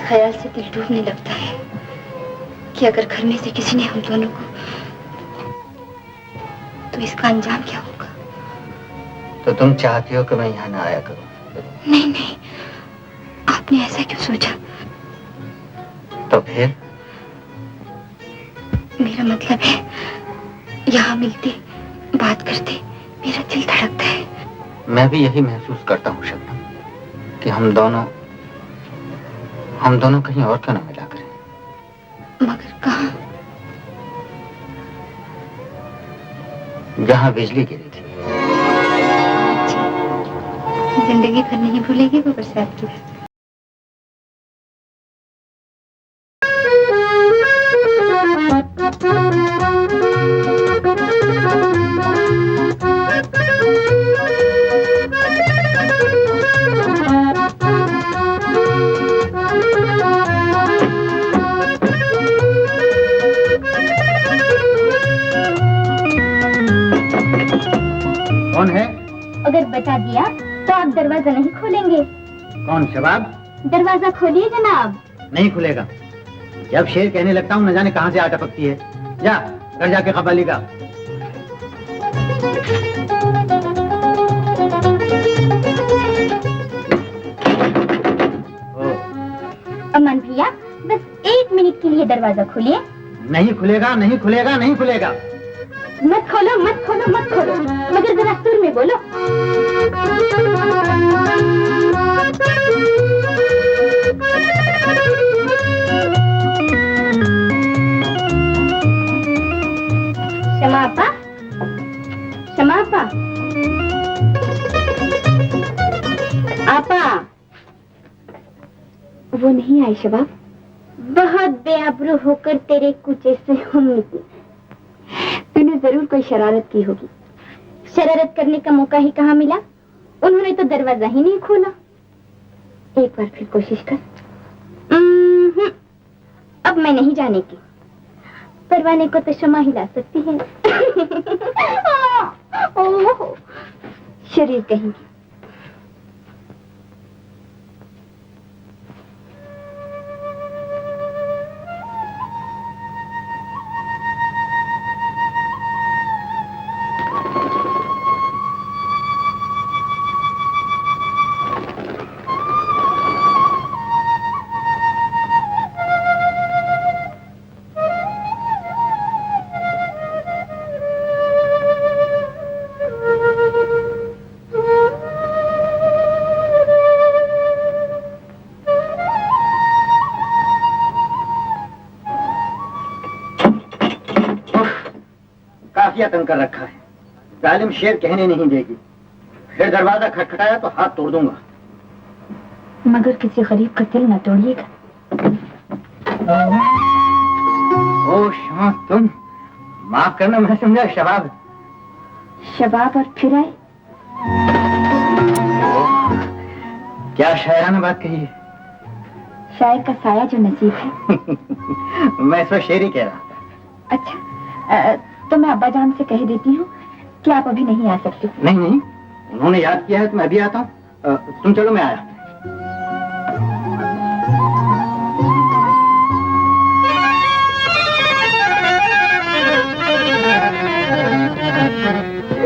ख्याल से दिल डूबने लगता है कि अगर घर में से किसी ने हम दोनों को, तो इसका अंजाम क्या होगा। तो तुम चाहती हो कि मैं यहाँ ना आया करूं? नहीं नहीं, आपने ऐसा क्यों सोचा? तो फिर? मेरा मतलब है, यहाँ मिलते, बात करते मेरा दिल धड़कता है। मैं भी यही महसूस करता हूँ शबनम, कि हम दोनों कहीं और क्यों ना मिला करें। मगर कहाँ? जहाँ बिजली गिरी थी। जिंदगी भर नहीं भूलेगी वो बरसात की रात। कौन है? अगर बता दिया तो आप दरवाजा नहीं खोलेंगे। कौन शबाब? दरवाजा खोलिए जनाब। नहीं खुलेगा। जब शेर कहने लगता हूँ न जाने कहाँ से आ टपकती है। जा घर जाके कबाली का। अमन भैया बस 1 मिनट के लिए दरवाजा खोलिए। नहीं खुलेगा, नहीं खुलेगा, नहीं खुलेगा। मत खोलो, मत खोलो, मत खोलो, मगर जरा सुर में बोलो। शमा आपा, शमा आपा, आपा। वो नहीं आई शबाब। बहुत बेआबरू होकर तेरे कुचे से हम निकले। तूने जरूर कोई शरारत की होगी। शरारत करने का मौका ही कहाँ मिला? उन्होंने तो दरवाजा ही नहीं खोला। एक बार फिर कोशिश कर। अब मैं नहीं जाने की। परवाने को तो शमा हिला सकती है। ओह, शरीर कहेंगी। तंग कर रखा है। जालिम शेर कहने नहीं देगी। फिर दरवाजा खटखटाया तो हाथ तोड़ दूंगा। मगर किसी गरीब का दिल न तोड़िएगा। ओ शमा, तुम माफ करना, मैं समझा शबाब। शबाब और फिर आए। क्या शायराना बात कही है। शायर का साया जो नसीब है। मैं इस वक्त शेर ही कह रहा था। अच्छा, तो मैं अब्बा जान से कह देती हूँ कि आप अभी नहीं आ सकते। नहीं नहीं, उन्होंने याद किया है तो मैं अभी आता हूँ। तुम चलो, मैं आया।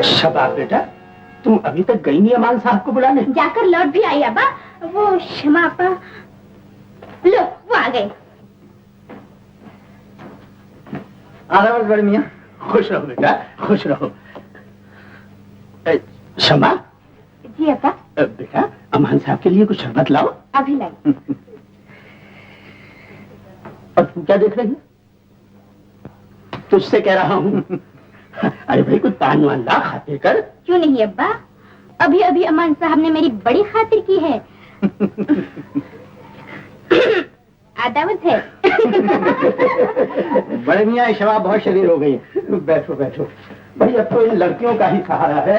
शबाब बेटा, तुम अभी तक गई नहीं अमान साहब को बुलाने? जाकर लौट भी आई अब्बा। वो शमा आपा, लो वो आ गए। आदाब बड़े मियाँ। खुश रहो बेटा, खुश रहो। शमा। जी अब्बा। बेटा, अमान साहब के लिए कुछ शरबत लाओ। अभी लाई। और तुम क्या देख रही हो? तुझसे कह रहा हूँ। अरे भाई, कुछ पान वान ला, खातिर कर। क्यों नहीं अब्बा, अभी अभी अमान साहब ने मेरी बड़ी खातिर की है। आदावत है। बड़े मियाँ, शबाब बहुत शरीर हो गई। बैठो बैठो भाई, अब तो इन लड़कियों का ही सहारा है।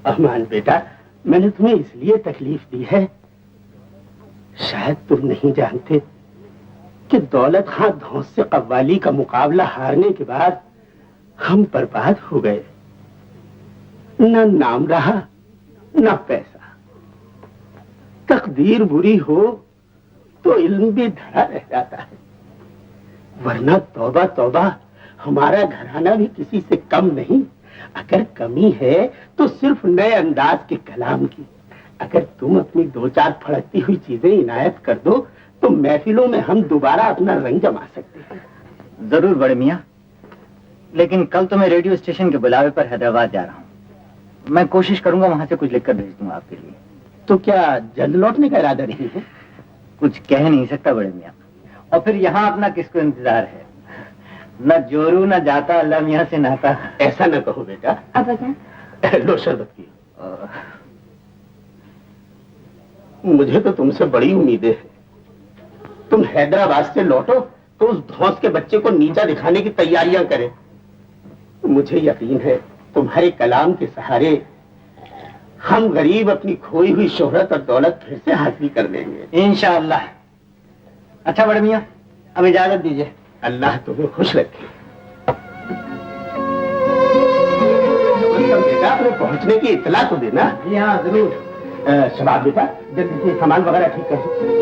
अमान बेटा, मैंने तुम्हें इसलिए तकलीफ दी है, शायद तुम नहीं जानते कि दौलत खां धौंस से कव्वाली का मुकाबला हारने के बाद हम बर्बाद हो गए। न नाम रहा, न पैसा। तकदीर बुरी हो तो इल्म भी धरा रह जाता है, वरना तौबा तौबा हमारा घराना भी किसी से कम नहीं। अगर कमी है तो सिर्फ नए अंदाज के कलाम की। अगर तुम अपनी दो चार फड़कती हुई चीजें इनायत कर दो तो महफिलों में हम दोबारा अपना रंग जमा सकते हैं। जरूर बड़े मियाँ, लेकिन कल तो मैं रेडियो स्टेशन के बुलावे पर हैदराबाद जा रहा हूँ। मैं कोशिश करूंगा वहां से कुछ लिखकर भेज दूंगा आपके लिए। तो क्या जल्द लौटने का इरादा नहीं है? कुछ कह नहीं सकता बड़े मियाँ, और फिर यहाँ अपना किसको इंतजार है? न जोरू न जाता अल्लाह मियाँ से नाता। ऐसा न कहो बेटा। अब बता। लो शरबत की। मुझे तो तुमसे बड़ी उम्मीदें हैं। तुम हैदराबाद से लौटो तो उस धौंस के बच्चे को नीचा दिखाने की तैयारियां करें। मुझे यकीन है तुम्हारे कलाम के सहारे हम गरीब अपनी खोई हुई शोहरत और दौलत फिर से हासिल कर लेंगे इंशाअल्लाह। अच्छा बड़े मियाँ, अब इजाजत दीजिए। अल्लाह तुम्हें खुश रखे। बेटा अपने पहुंचने की इतला तो देना। जी हाँ जरूर। शबाब बेटा, जल्दी से सामान वगैरह ठीक कर दो।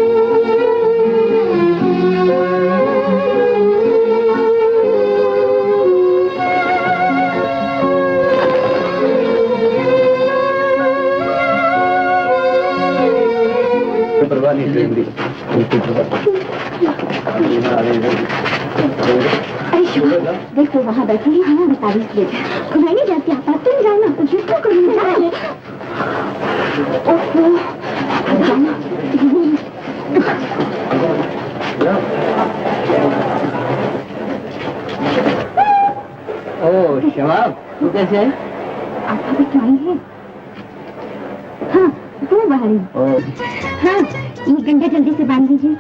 देखो वहाँ बैठे हैं, हमें तारीफ ले जाए। मैं नहीं जाती, आप तुम जाना, कुछ तो करूँगा। ओह शबाब, तू कैसे है? आप अभी तो आई है। हाँ वो बाहरी। हाँ ये गंडा जल्दी से बांध दीजिए।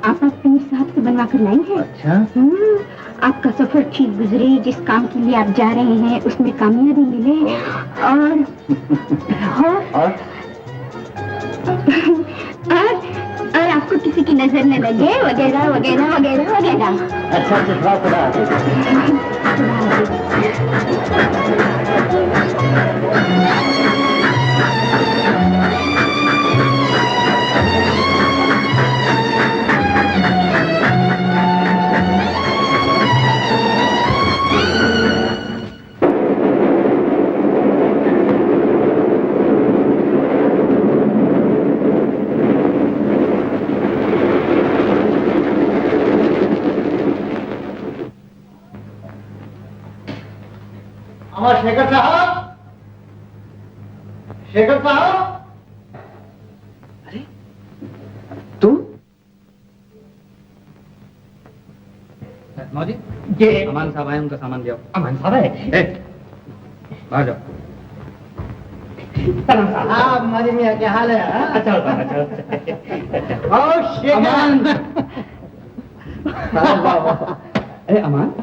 आप पीर साहब से बनवा कर लाई है। अच्छा। आपका सफर ठीक गुजरे, जिस काम के लिए आप जा रहे हैं उसमें कामयाबी मिले, और आपको किसी की नजर न लगे, वगैरह वगैरह वगैरह वगैरह। अच्छा शेखर साहब, शेखर साहब। अरे तू? मौजी ये अमान साहब आए, उनका सामान दिया। अमान साहब है? बाहर जाओ। सलाम साहब। हाँ मौजी मियाँ, क्या हाल है? अच्छा अच्छा। ओ शेखर। अरे अमान,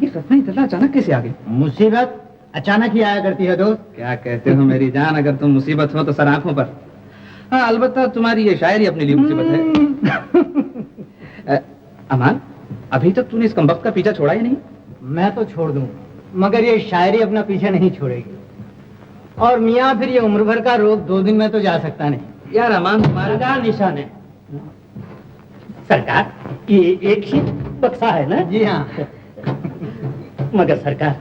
ये सपना इतना अचानक कैसे आ गई? मुसीबत अचानक ही आया करती है दोस्त। क्या कहते हो मेरी जान, अगर तुम मुसीबत हो तो सर आंखों पर। हाँ अलबत्ता तुम्हारी ये शायरी अपने लिए मुसीबत है। अमान, अभी तक तूने इस कमबख्त का पीछा छोड़ा ही नहीं। मैं तो छोड़ दूं, मगर ये शायरी अपना पीछे नहीं छोड़ेगी। और मियाँ फिर ये उम्र भर का रोग 2 दिन में तो जा सकता नहीं। यार अमान, तुम्हारा क्या निशान है? सरकार, ये एक ही बक्सा है ना? जी हाँ। मगर सरकार,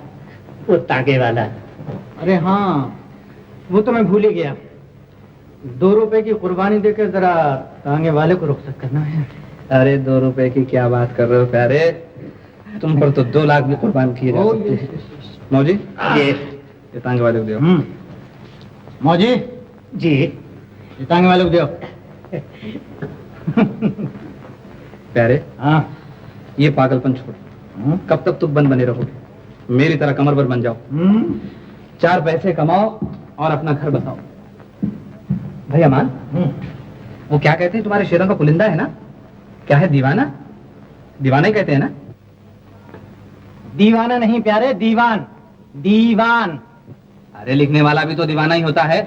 वो तागे वाला। अरे हाँ, वो तो मैं भूल ही गया। 2 रुपए की कुर्बानी देकर जरा तांगे वाले को रुखसत करना है। अरे 2 रुपए की क्या बात कर रहे हो प्यारे, तुम पर तो 2 लाख भी कुर्बान किए जा सकते हैं। मौजी ये तांगे वाले को दो। मौजी जी, ये तांगे वाले को दो। प्यारे हाँ, ये पागलपन छोड़। कब तक तुम बंद बने रहोगे? मेरी तरह कमर पर बन जाओ। 4 पैसे कमाओ और अपना घर बसाओ। भाई अमान, वो क्या कहते हैं, तुम्हारे शेरों का पुलिंदा है ना? क्या है, दीवाना? दीवाना ही कहते हैं ना? दीवाना नहीं प्यारे, दीवान। दीवान। अरे लिखने वाला भी तो दीवाना ही होता है।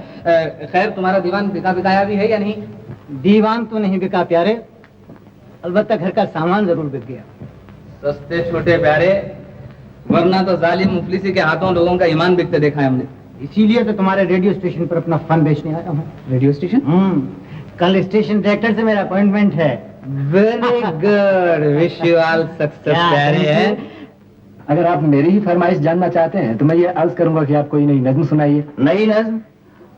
खैर तुम्हारा दीवान बिका बिकाया भी है या नहीं? दीवान तो नहीं बिका प्यारे, अलबत्ता घर का सामान जरूर बिक गया। सस्ते छोटे प्यारे, वरना तो जालिम मुफलिसी के हाथों लोगों का ईमान बिकते देखा है हमने। इसीलिए तो तुम्हारे रेडियो स्टेशन पर अपना फन बेचने आया हूँ। Radio station? कल स्टेशन डायरेक्टर से मेरा अपॉइंटमेंट है। Very good, wish you all success प्यारे हैं। अगर आप मेरी ही फरमाइश जानना चाहते हैं तो मैं ये अर्ज करूंगा कि आप कोई नई नज्म सुनाइए। नई नज्म?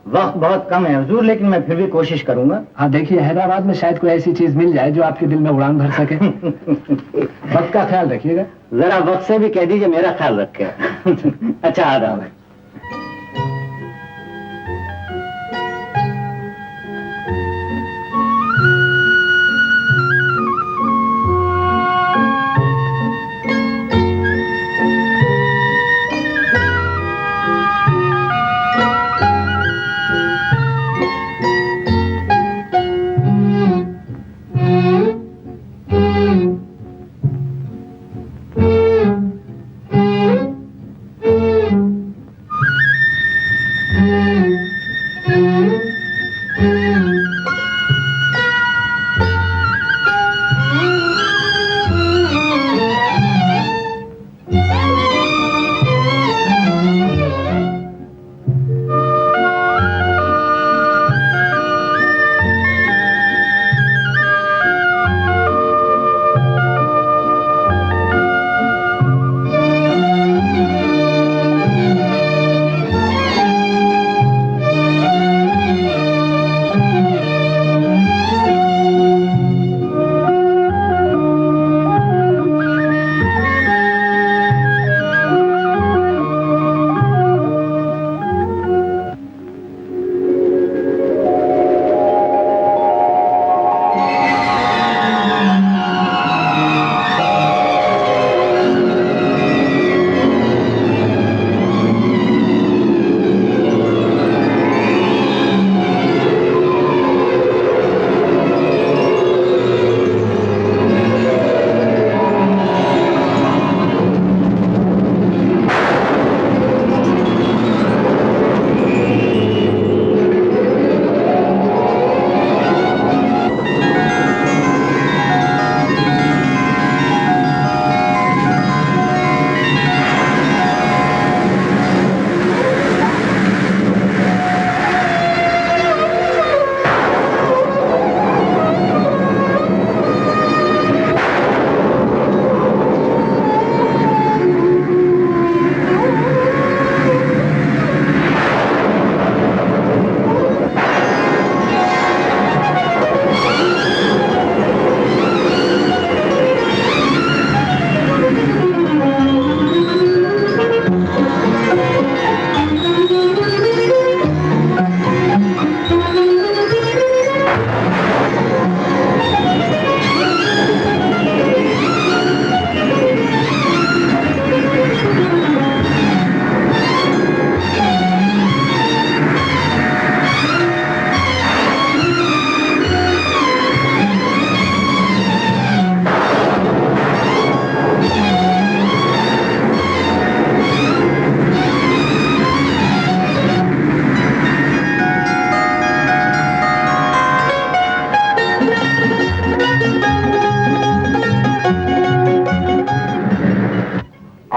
वक्त बहुत कम है हुजूर, लेकिन मैं फिर भी कोशिश करूंगा। हाँ देखिए, हैदराबाद में शायद कोई ऐसी चीज मिल जाए जो आपके दिल में उड़ान भर सके। वक्त का ख्याल रखिएगा। जरा वक्त से भी कह दीजिए मेरा ख्याल रखे। अच्छा आदाब।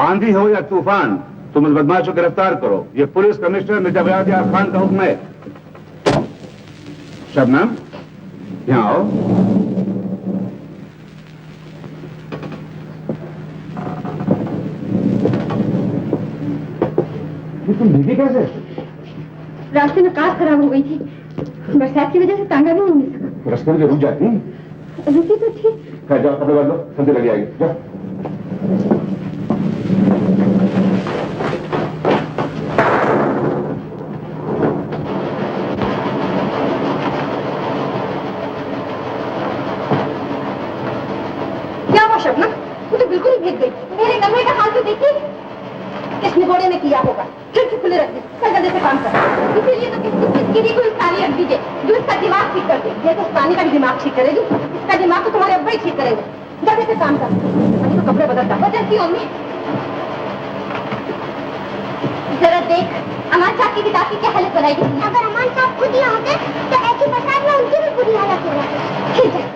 आंधी हो या तूफान, तुम इस बदमाश को गिरफ्तार करो। ये पुलिस कमिश्नर मिर्जा फयाज यार खान का हुक्म है। शबनम, यहाँ आओ। ये तुम भीगी कैसे? रास्ते में कार खराब हो गई थी, बरसात की वजह से तांगा नहीं मिल सका। रास्ते में रुक जाती हैं? रुकी तो थी। खैर जाओ, कपड़े बदलो, संधि लग जाएगी। जाओ। क्या हुआ शबनम? वो तो बिल्कुल ही भीग गई। मेरे कमरे का हाल तो देखिए, किसने घोड़े में किया होगा। खिड़की खुले रख दी, जल्दी से काम कर। इसीलिए तो किसी को इस ताली रख दीजिए जो इसका दिमाग ठीक कर दे। ये तो पानी का भी दिमाग ठीक करेगी, इसका दिमाग तो तुम्हारे अब्बा ही ठीक करेंगे। जल्दी से काम कर। अभी तो कपड़े बदलता बदलती होंगी। जरा देख अमान साहब की किताब की क्या हालत बनाएगी। अगर अमान साहब खुद यहाँ होते तो ऐसी बरसात में उनकी भी बुरी हालत हो जाती। ठीक है।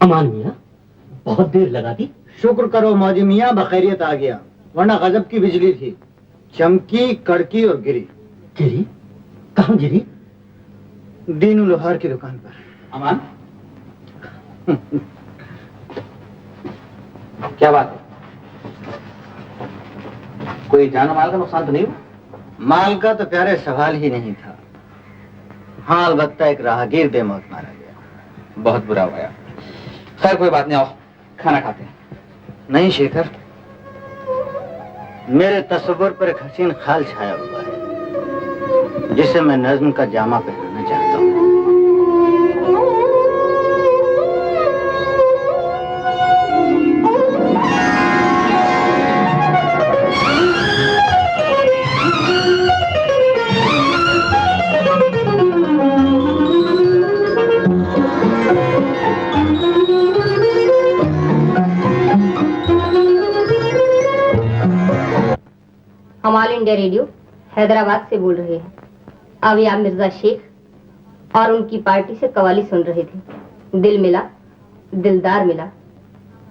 अमान मियाँ, बहुत देर लगा दी। शुक्र करो मौजी मियाँ, बखैरियत आ गया, वरना गजब की बिजली थी, चमकी, कड़की और गिरी। गिरी? कहाँ गिरी? दीनू लोहार की दुकान पर। अमान, क्या बात है? कोई जान माल का नुकसान तो नहीं हुआ? माल का तो प्यारे सवाल ही नहीं था। हाँ, अलबत्ता एक राहगीर बेमौत मारा गया। बहुत बुरा हुआ यार। खैर कोई बात नहीं, आओ खाना खाते हैं। नहीं शेखर, मेरे तस्वुर पर एक हसीन ख्याल छाया हुआ है, जिसे मैं नज्म का जामा पहनाना चाहता हूँ। हम ऑल इंडिया रेडियो हैदराबाद से बोल रहे हैं। अभी आप मिर्जा शेख और उनकी पार्टी से कवाली सुन रहे थे, दिल मिला दिलदार मिला।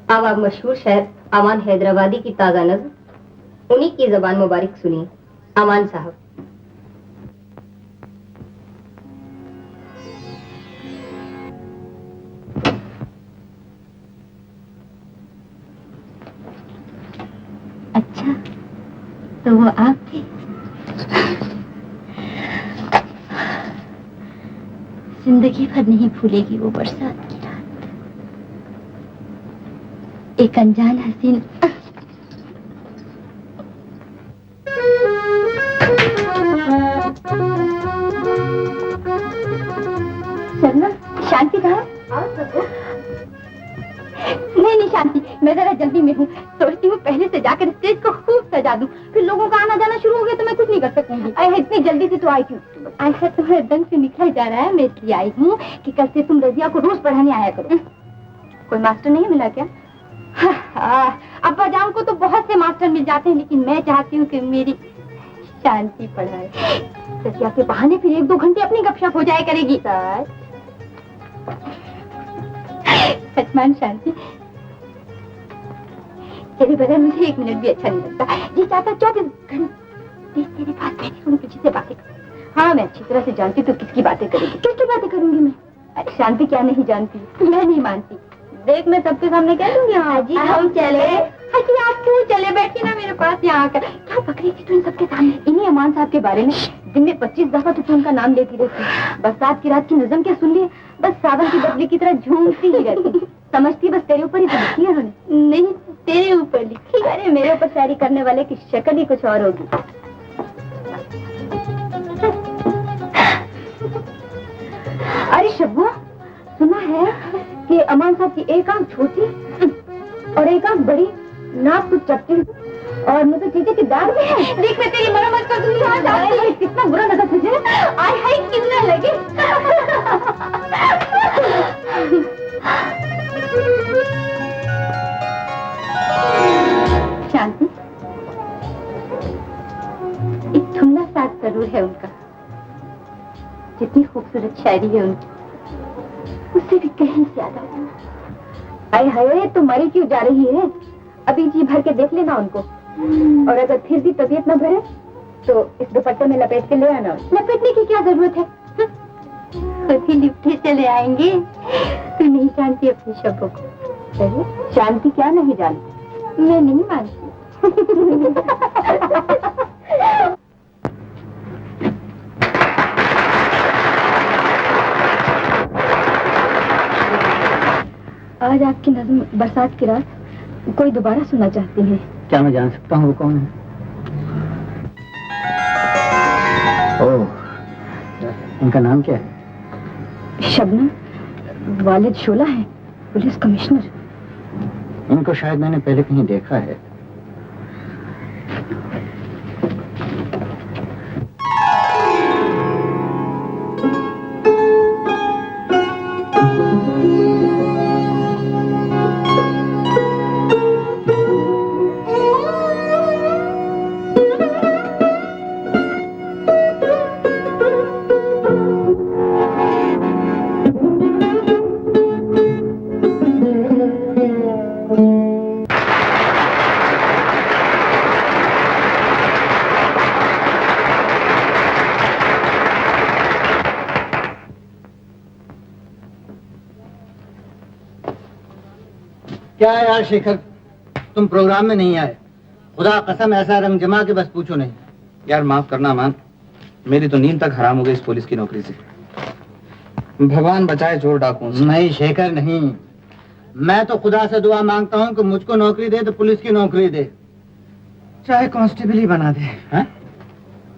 अब आप मशहूर शायर अमान हैदराबादी की ताजा नज़्म उन्हीं की जबान मुबारक सुनिए। अमान साहब। अच्छा, तो वो आप थे? जिंदगी भर नहीं भूलेगी वो बरसात की रात, एक अनजान हसीन। शर्मा, शांति कहाँ? नहीं शांति, मैं जरा जल्दी में हूँ। सोचती हूँ पहले से जाकर स्टेज को खूब सजा दूं, फिर लोगों का आना जाना शुरू हो गया तो मैं कुछ नहीं कर सकूंगी। इतनी जल्दी से तो आई क्यों? ऐसा तुम्हारे दम से निकला जा रहा है, मैं इसलिए आई हूँ कि कल से तुम रजिया को रोज पढ़ाने आया करो। कोई मास्टर नहीं मिला क्या? अब्बा जान को तो बहुत से मास्टर मिल जाते हैं, लेकिन मैं चाहती हूँ कि मेरी शांति पढ़ाए। रजिया के बहाने फिर 1-2 घंटे अपनी गपशप हो जाए करेगी। सचमान शांति, तेरे बगैर मुझे 1 मिनट भी अच्छा नहीं लगता। जी चाहता 24 घंटे तेरे पास बैठी हूँ, किसी से बातें करूँ। हाँ, मैं अच्छी तरह से जानती तो किसकी बातें करेगी। किसकी बातें करूंगी मैं? अरे शांति क्या नहीं जानती? मैं नहीं मानती। देख, मैं सबके सामने कह दूंगी हाँ जी हम चले। अजी आप क्यों चले? बैठी ना मेरे पास यहाँ आकर। क्या पकड़ी थी तू इन सबके सामने? इन्हीं अमान साहब के बारे में दिन में 25 दफा तो तू उनका नाम लेती रहती। बरसात की रात की नज़म क्या सुन लिए? बस सावन की बदली की तरह झूमती ही रहती। समझती बस तेरे ऊपर ही तो लिखी है उन्होंने। नहीं, तेरे ऊपर लिखी। अरे मेरे ऊपर शायरी करने वाले की शक्ल ही कुछ और होगी। अरे शब्बू, सुना है कि अमान साहब की एक आंख छोटी और एक आंख बड़ी, नाक कुछ चपटी और मुझे चीते की दाग भी है। देख, मैं तेरी मरम्मत कर दूंगी। हाँ, जाए कितना बुरा लगा तुझे? आय हाय, क्यों ना लगे? शांति, एक ठुमला साथ जरूर है उनका। जितनी खूबसूरत शायरी है उनकी, उससे भी कहीं ज्यादा। आय हाय, तो मरी क्यों जा रही है? अभी जी भर के देख लेना उनको, और अगर फिर भी तबीयत न भरे तो इस दुपट्टे में लपेट के ले आना। लपेटने की क्या जरूरत है? खुद ही लिपटे चले आएंगे। तू नहीं जानती अपनी शब्दों को। शांति क्या नहीं जानती? मैं नहीं मानती। आज आपकी नज़्म बरसात की रात कोई दोबारा सुनना चाहती है। क्या मैं जान सकता हूँ वो कौन है? ओह, इनका नाम क्या है? शबनम, वालिद शोला है, पुलिस कमिश्नर। इनको शायद मैंने पहले कहीं देखा है। क्या यार शेखर, तुम प्रोग्राम में नहीं आए? खुदा कसम ऐसा रंग जमा के बस पूछो नहीं। यार माफ करना मान, मेरी तो नींद तक हराम हो गई इस पुलिस की नौकरी से। भगवान बचाए चोर डाकुओं से। नहीं शेखर नहीं, मैं तो खुदा से दुआ मांगता हूँ कि मुझको नौकरी दे तो पुलिस की नौकरी दे, चाहे कांस्टेबल ही बना दे। हैं?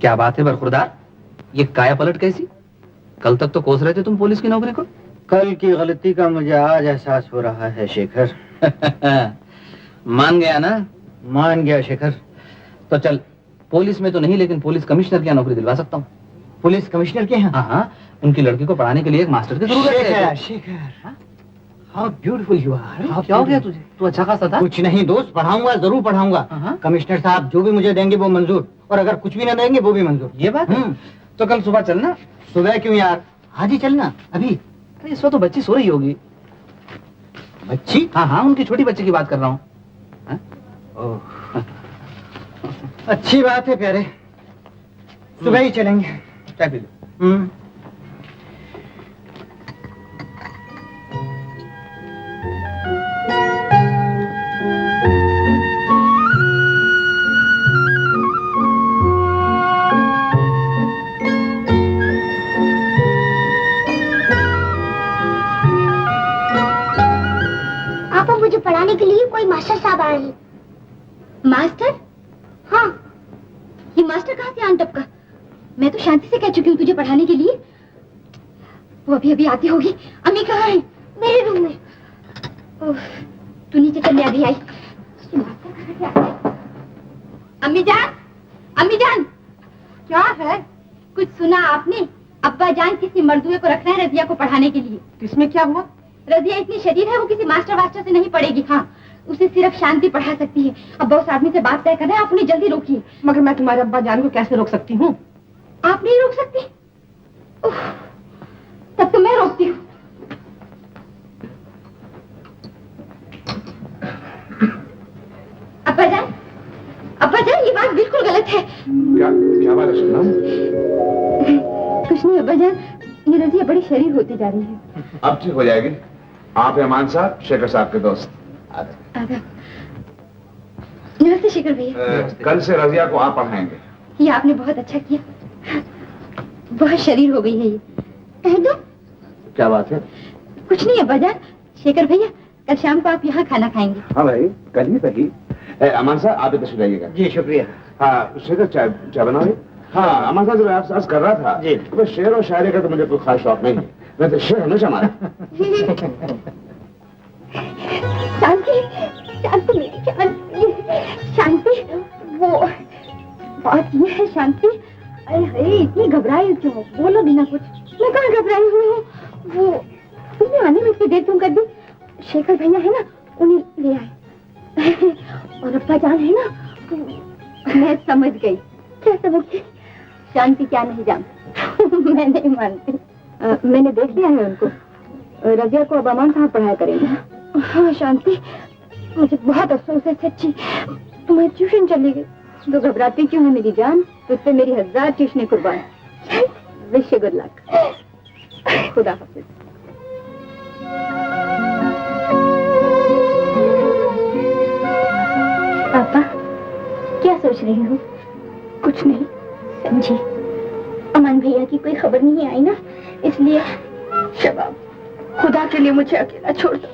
क्या बात है बरखुरदार, ये काया पलट कैसी? कल तक तो कोस रहे थे तुम पुलिस की नौकरी को। कल की गलती का मुझे आज एहसास हो रहा है शेखर। मान गया ना? मान गया शेखर। तो चल, पुलिस में तो नहीं लेकिन पुलिस कमिश्नर की नौकरी दिलवा सकता हूँ। पुलिस कमिश्नर के यहाँ? हाँ हाँ, उनकी लड़की को पढ़ाने के लिए एक मास्टर की जरूरत है। Shekhar, how beautiful you are. क्या हो गया तुझे? तू अच्छा खासा था। कुछ नहीं दोस्त, पढ़ाऊंगा, जरूर पढ़ाऊंगा। हाँ। कमिश्नर साहब जो भी मुझे देंगे वो मंजूर, और अगर कुछ भी ना देंगे वो भी मंजूर। ये बात है? तो कल सुबह चलना। सुबह क्यों यार, आज ही चलना अभी। अरे इस वक्त तो बच्ची सो रही होगी। बच्ची? हाँ हाँ, उनकी छोटी बच्ची की बात कर रहा हूँ। अच्छी बात है प्यारे, सुबह ही चलेंगे। चाय पी लो। आपा मुझे पढ़ाने के लिए कोई मास्टर साहब आए हैं। मास्टर? हाँ। ये मास्टर कहाँ से आन टपका? मैं तो शांति से कह चुकी हूँ तुझे पढ़ाने के लिए। वो अभी अभी आती होगी। अम्मी कहाँ है? मेरे रूम में। तू नीचे चल, मैं अभी आई। अम्मी जान, अम्मी जान। क्या है? कुछ सुना आपने? अब्बा जान किसी मर्दुए को रखना है रजिया को पढ़ाने के लिए। किसमें क्या हुआ? रजिया इतनी शरीर है, वो किसी मास्टर वास्टर से नहीं पढ़ेगी। हाँ, उसे सिर्फ शांति पढ़ा सकती है। अब्बा उस आदमी से बात तय करना है, आप उन्हें जल्दी रोकिए। मगर मैं तुम्हारे अब्बा जान को कैसे रोक सकती हूँ? आप नहीं रोक सकती? तब तो मैं रोकती हूँ। अब्बा जान, ये बात बिल्कुल गलत है। क्या बात है शबनम? कुछ नहीं अब्बा जान, ये रजिया बड़ी शरीर होती जा रही है। अब ठीक हो जाएगी। आप अमान साहब, शेखर साहब के दोस्त। आदाब। नमस्ते शेखर भैया। कल से रजिया को आप पढ़ाएंगे। ये आपने बहुत अच्छा किया। बहुत शरीर हो गई है ये। कह दो। क्या बात है? कुछ नहीं अब्बा जान, शेखर भैया कल शाम को आप यहाँ खाना खाएंगे। हाँ भाई, कल ही सही। अमान साहब आप इधर जाइएगा। जी शुक्रिया। हाँ शेखर, चाय बनाओ। हाँ अमान साहब, जो मैं आपसे अर्ज कर रहा था जी, तो शेर और शायरी का तो मुझे कोई खास शौक नहीं है। मैं तो शेर हमेशा मारा। शांति, शांति मेरी शांति, शांति। वो बात ये है शांति, अरे इतनी घबराई क्यों? बोलो बिना कुछ। मैं कहाँ घबराई हुई हूँ? वो तुमने आने में इतनी देर क्यों कर दी? शेखर भैया है ना, उन्हें ले आए। और अब्बा जान है ना। मैं समझ गई। क्या समझ गई? शांति क्या नहीं जानती। मैं नहीं मानती। मैंने देख लिया है उनको। रजिया को अब अमान साहब पढ़ाया करेंगे। हाँ शांति, मुझे बहुत अफसोस है सच्ची। तुम्हें ट्यूशन चली गई तो घबराती क्यों है मेरी जान? तुझ पे मेरी 1000 ट्यूशनें कुर्बान। Wish good luck. खुदा हाफिज। पापा क्या सोच रही हो? कुछ नहीं समझी। अमान भैया की कोई खबर नहीं आई ना, इसलिए। शबाब, खुदा के लिए मुझे अकेला छोड़ दो।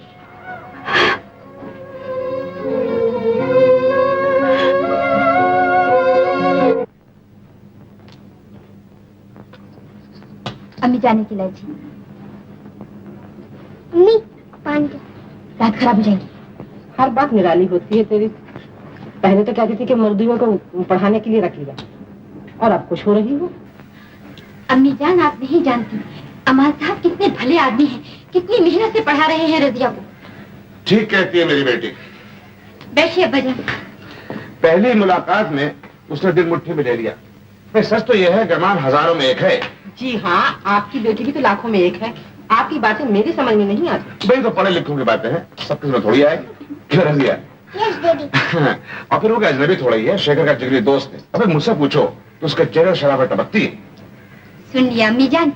अम्मी जाने की लाजी। अम्मी पानी दो, रात खराब हो जाएगी। हर बात निराली होती है तेरी। पहले तो कहती थी कि मर्दुओं को पढ़ाने के लिए रख लिया, और अब खुश हो रही हो। अम्मी जान आप नहीं जानती, अमान साहब कितने भले आदमी हैं, कितनी मेहनत से पढ़ा रहे हैं रजिया को। ठीक कहती है मेरी बेटी। बैठिए अब्बा जान। पहली मुलाकात में उसने दिल मुट्ठी में ले लिया। मैं सच तो यह है कि अमान हजारों में एक है। जी हाँ, आपकी बेटी भी तो लाखों में एक है। आपकी बातें मेरी समझ में नहीं आती। भाई तो पढ़े लिखों की बातें हैं, सबके समझ थोड़ी आएगी। क्यों रजिया? Yes daddy. और फिर वो क्या अजनबी थोड़ा ही है, शेखर का जिगरी दोस्त है। अबे मुझसे पूछो तो उसके चेहरे शराबत टपकती है। सुन लिया अम्मी जान।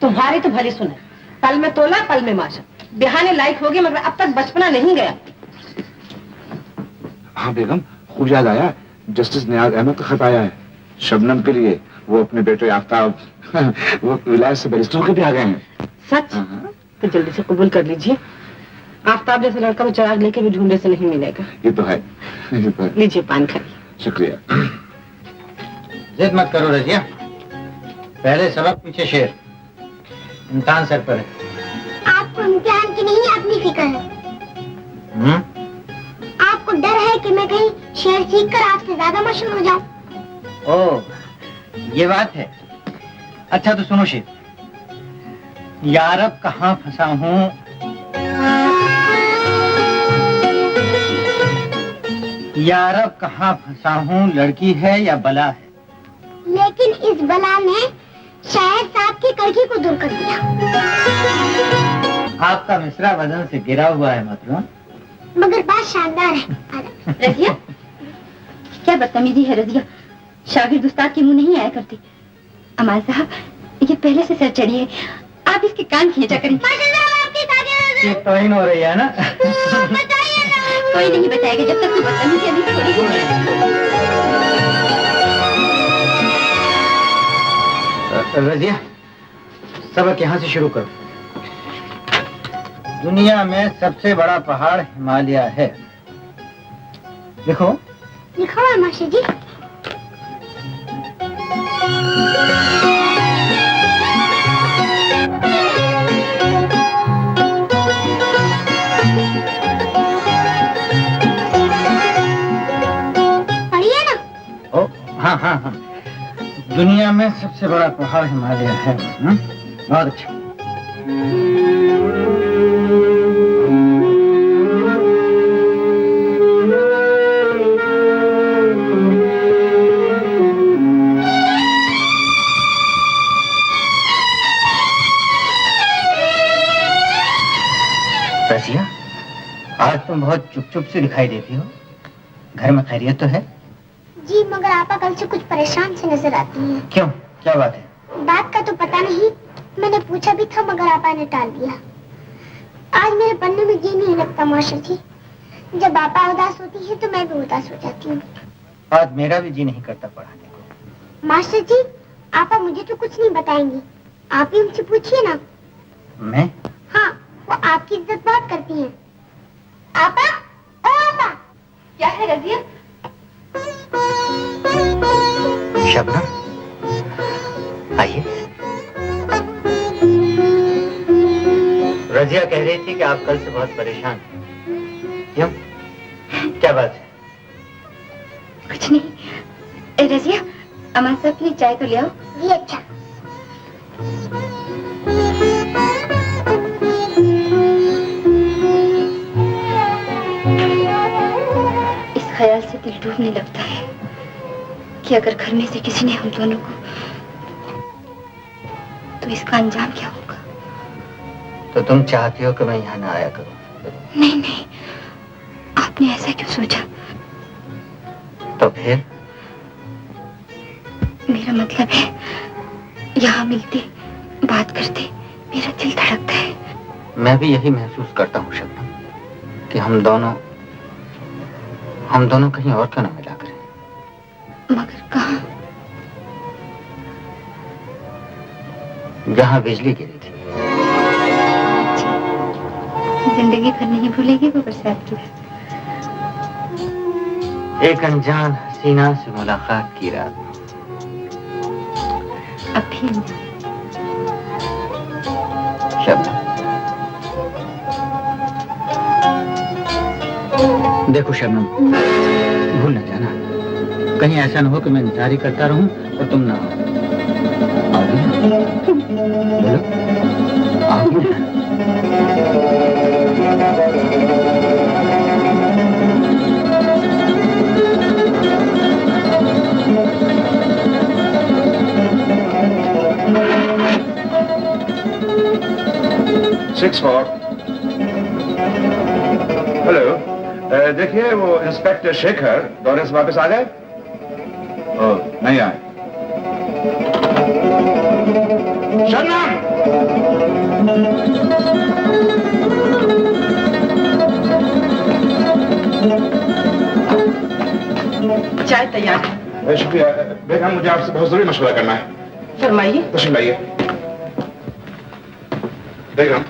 तुम्हारी तो भली सुने, पल में तोला पल में माशा। बिहाने लायक होगी मगर अब तक बचपना नहीं गया। हाँ बेगम, खूब याद आया। जस्टिस नियाज अहमद का खत आया है शबनम के लिए। वो अपने बेटे आफ्ताब वो विलायत से बैरिस्टर के भी आ गए हैं। सच? तो जल्दी से कबूल कर लीजिए। आफ्ताब जैसा लड़का वो चिराग लेके भी ढूंढने से नहीं मिलेगा। ये तो है, ये तो है। लीजिए पान खाइए। शुक्रिया। जिद मत करो रजिया, पहले सबक पीछे शेर। इम्तिहान सर पर है। आपको इम्तिहान की नहीं अपनी फिक्र है। आपको डर है कि मैं कहीं शेर सीख कर आपसे ज्यादा मशहूर हो जाऊं। ओह, ये बात है। अच्छा तो सुनो शेर। यारब कहाँ फंसा हूँ, यारब कहाँ फंसा हूँ, लड़की है या बला है? लेकिन इस बला ने शायद साहब की कड़की को दूर कर दिया। आपका मिसरा वजन से गिरा हुआ है मतलब। मगर बात शानदार है। रजिया, क्या बदतमीजी है रजिया। शागिर्द उस्ताद के मुंह नहीं आया करते। अमान साहब, ये पहले से सर चढ़ी है, आप इसके कान खींचा करें। ये तौहीन हो रही है ना? कोई नहीं बचाएगा जब तक तू बदतमीजी अभी छोड़ेगी। रजिया, सबक यहाँ से शुरू करो। दुनिया में सबसे बड़ा पहाड़ हिमालय है। लिखो। लिखो है मास्टर जी। पढ़िए ना। ओ, हाँ हाँ हाँ। दुनिया में सबसे बड़ा पहाड़ हिमालय है। बहुत अच्छा। रजिया, आज तुम बहुत चुप चुप से दिखाई देती हो। घर में खैरियत तो है? जी, मगर आपा कल से कुछ परेशान से नजर आती हैं। क्यों, क्या बात है? बात का तो पता नहीं, मैंने पूछा भी था मगर आपा ने टाल दिया। आज मेरे पन्ने में जी नहीं लगता मास्टर जी। जब आपा उदास होती है तो मैं भी उदास हो जाती हूँ। आज मेरा भी जी नहीं करता पढ़ाने को। मास्टर जी, आपा मुझे तो कुछ नहीं बताएंगी, आप ही उनसे पूछिए ना। मैं? हाँ, वो आपकी इज्जत बहुत करती हैं। आपा, ओ आपा। क्या है रजिया? शबनम, आइए। रजिया कह रही थी कि आप कल से बहुत परेशान हैं। क्यों, क्या बात है? कुछ नहीं। रजिया, अमान साहब के लिए चाय तो ले आओ। जी अच्छा। इस ख्याल से दिल डूबने लगता है कि अगर घर में से किसी ने हम दोनों को, तो इसका अंजाम क्या होगा? तो तुम चाहती हो कि मैं यहाँ ना आया करूं? नहीं नहीं, आपने ऐसा क्यों सोचा? तो फिर? मेरा मतलब है, यहाँ मिलते, बात करते, मेरा दिल धड़कता है। मैं भी यही महसूस करता हूँ शबनम, कि हम दोनों कहीं और क्यों ना मिला करें। मगर कहाँ? जहाँ बिजली गिरी थी। जिंदगी भर नहीं भूलेगी वो बरसात की। एक अनजान हसीना से मुलाकात की रात। अब भी शबनम, देखो शबनम, भूल न जाना, कहीं ऐसा न हो कि मैं इंतजार ही करता रहूं और तुम ना आओ। आओगी ना? बोलो, आओगी ना? 6-4। हेलो, देखिए वो इंस्पेक्टर शेखर दौरे से वापस आ गए? ओह, नहीं आए। शबनम! चाय तैयार है। शुक्रिया बेगम, मुझे आपसे बहुत जरूरी मशवरा करना है। फरमाइए। तशरीफ लाइए। बेगम,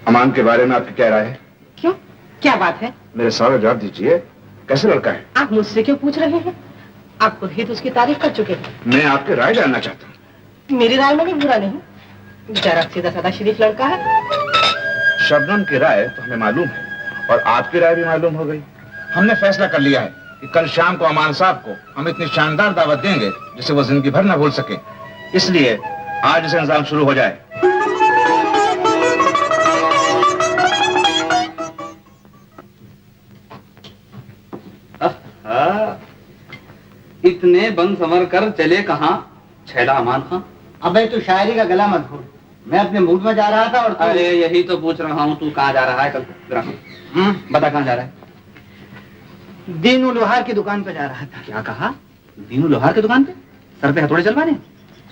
अमान के बारे में आपकी क्या राय है? क्यों, क्या बात है? मेरे सवाल का जवाब दीजिए। कैसे लड़का है? आप मुझसे क्यों पूछ रहे हैं? आप खुद ही तो उसकी तारीफ कर चुके हैं। मैं आपकी राय जानना चाहता हूँ। मेरी राय में भी बुरा नहीं, बेचारा सीधा साधा शरीफ लड़का है। शबनम की राय तो हमें मालूम है और आपकी राय भी मालूम हो गई। हमने फैसला कर लिया है कि कल शाम को अमान साहब को हम इतनी शानदार दावत देंगे जिसे वो जिंदगी भर न भूल सके। इसलिए आज से इंतजाम शुरू हो जाए। इतने बन संवर कर चले कहाँ छैला अमान खां? अबे तू शायरी का गला मत घोट। मैं अपने मूड में जा रहा था और अरे यही तो पूछ रहा हूँ, तू कहाँ जा रहा है? कल बता कहाँ जा रहा है? दीनू लोहार की दुकान पर जा रहा था। क्या कहा? दीनू लोहार की दुकान पे? सर पे हथौड़े चलवाने?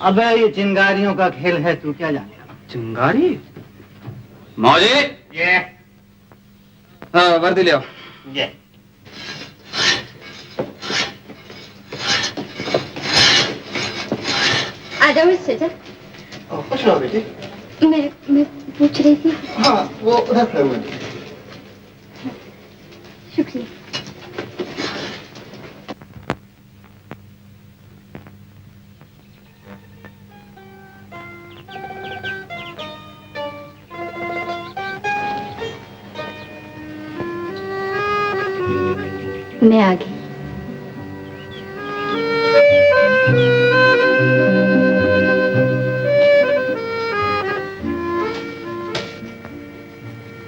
अबे ये चिंगारियों का खेल है, तू क्या जाने। चिंगारी? मौजी ये वर्दी ले आओ। ये आ जाओ मिस सेजल। खुश रहो बेटी। मैं पूछ रही थी। हाँ, वो रख लो मुझे। शुक्रिया। मैं आ गई।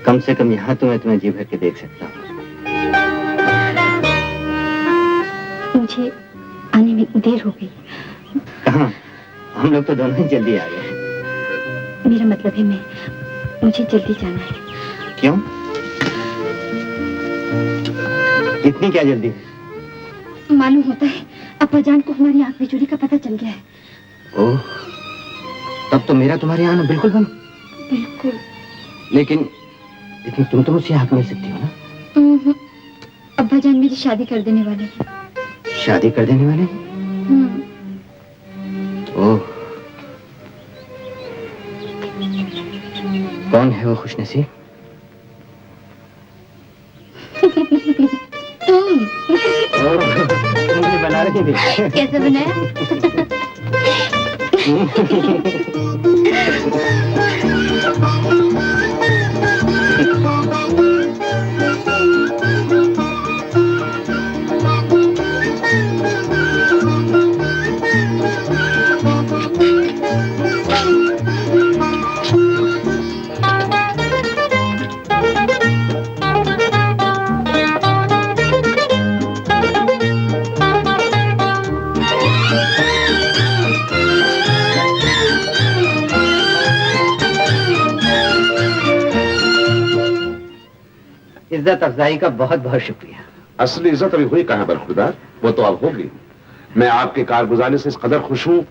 कम से कम यहाँ तो मैं तुम्हें जी भर के देख सकता हूँ। मुझे आने में देर हो गई। कहाँ? हम लोग तो दोनों ही जल्दी आ गए। मेरा मतलब है मुझे जल्दी जाना है। क्यों? इतनी क्या जल्दी है? मालूम होता है अब्बाजान को हमारी आंख बिजुली का पता चल गया है। ओह, तब तो मेरा तुम्हारे यहाँ आना बिल्कुल बंद। बिल्कुल। लेकिन तुम तो मुझसे हाथ मिल सकती हो ना? अब्बाजान मेरी शादी कर देने वाले हैं। शादी कर देने वाले हैं? ओह, कौन है वो खुशनसीब? तुम। मुझे बना रही थी। कैसे बनाया? इज्जत अफजाई का बहुत बहुत शुक्रिया। असली इज्जत अभी हुई कहाँ बरखुरदार, वो तो अब होगी। मैं आपके कारगुजारी से इस कदर खुश हूँ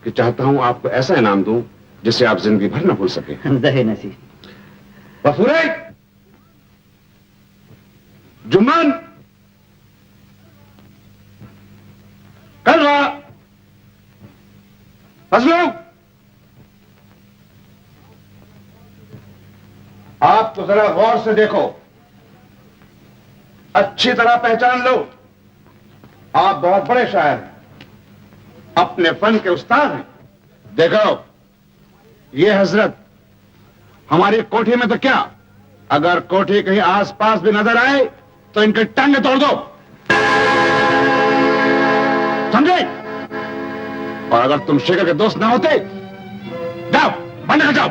कि चाहता हूँ आपको ऐसा इनाम दूं जिसे आप जिंदगी भर न भूल सके। जहे नसीब। वफूरे, जुम्मन, कलवा, फजलो, आप तो जरा गौर से देखो, अच्छी तरह पहचान लो, आप बहुत बड़े शायर हैं, अपने फन के उस्ताद हैं। देखो, ये हजरत हमारी कोठी में तो क्या, अगर कोठी कहीं आसपास भी नजर आए तो इनके टांगे तोड़ दो, समझे? और अगर तुम शेखर के दोस्त ना होते, जाओ बंद कर जाओ।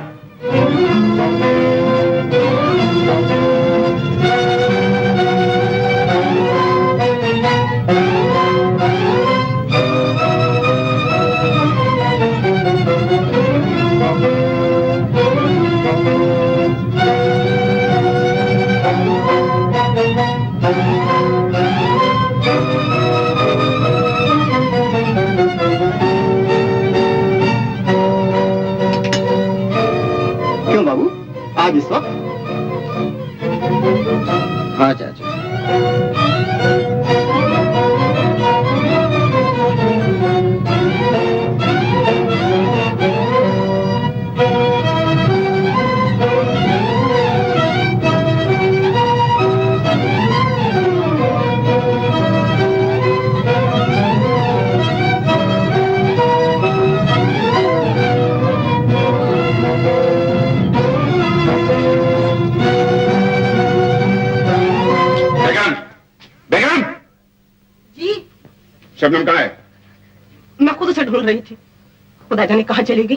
क्यों बाबू, आज इस वक्त? हाँ चाचा, शबनम कहाँ है? मैं खुद उसे ढूंढ रही थी, खुदा जाने कहाँ चली गई।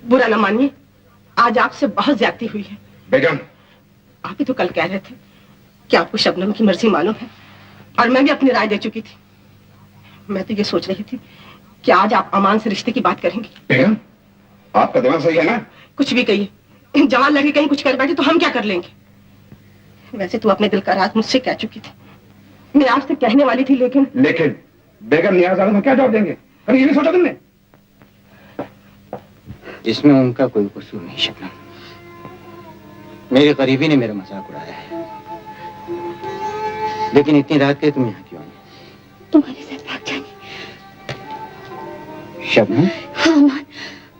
बुरा न मानिए, आज आपसे बहुत ज्यादती हुई है। बेगम, आप ही तो कल कह रहे थे कि आपको शबनम की मर्जी मालूम है, और मैं भी अपनी राय दे चुकी थी। मैं तो ये सोच रही थी कि आज आप अमान से रिश्ते की बात करेंगे। बेगम, आपका दिमाग सही है ना? कुछ भी कहिए, जवान लगे कहीं कुछ कर बैठे तो हम क्या कर लेंगे। वैसे तो अपने दिल का राज मुझसे कह चुकी थी, मैं आपसे कहने वाली थी, लेकिन बेगम नियाज आलम को क्या जवाब देंगे? कभी ये नहीं सोचा तुमने? इसमें उनका कोई कसूर नहीं शबनम। मेरे करीबी ने मेरा मजाक उड़ाया है, लेकिन इतनी रात के तुम यहाँ क्यों आई? तुम्हारे साथ भाग जाने। शबनम? हाँ अमान,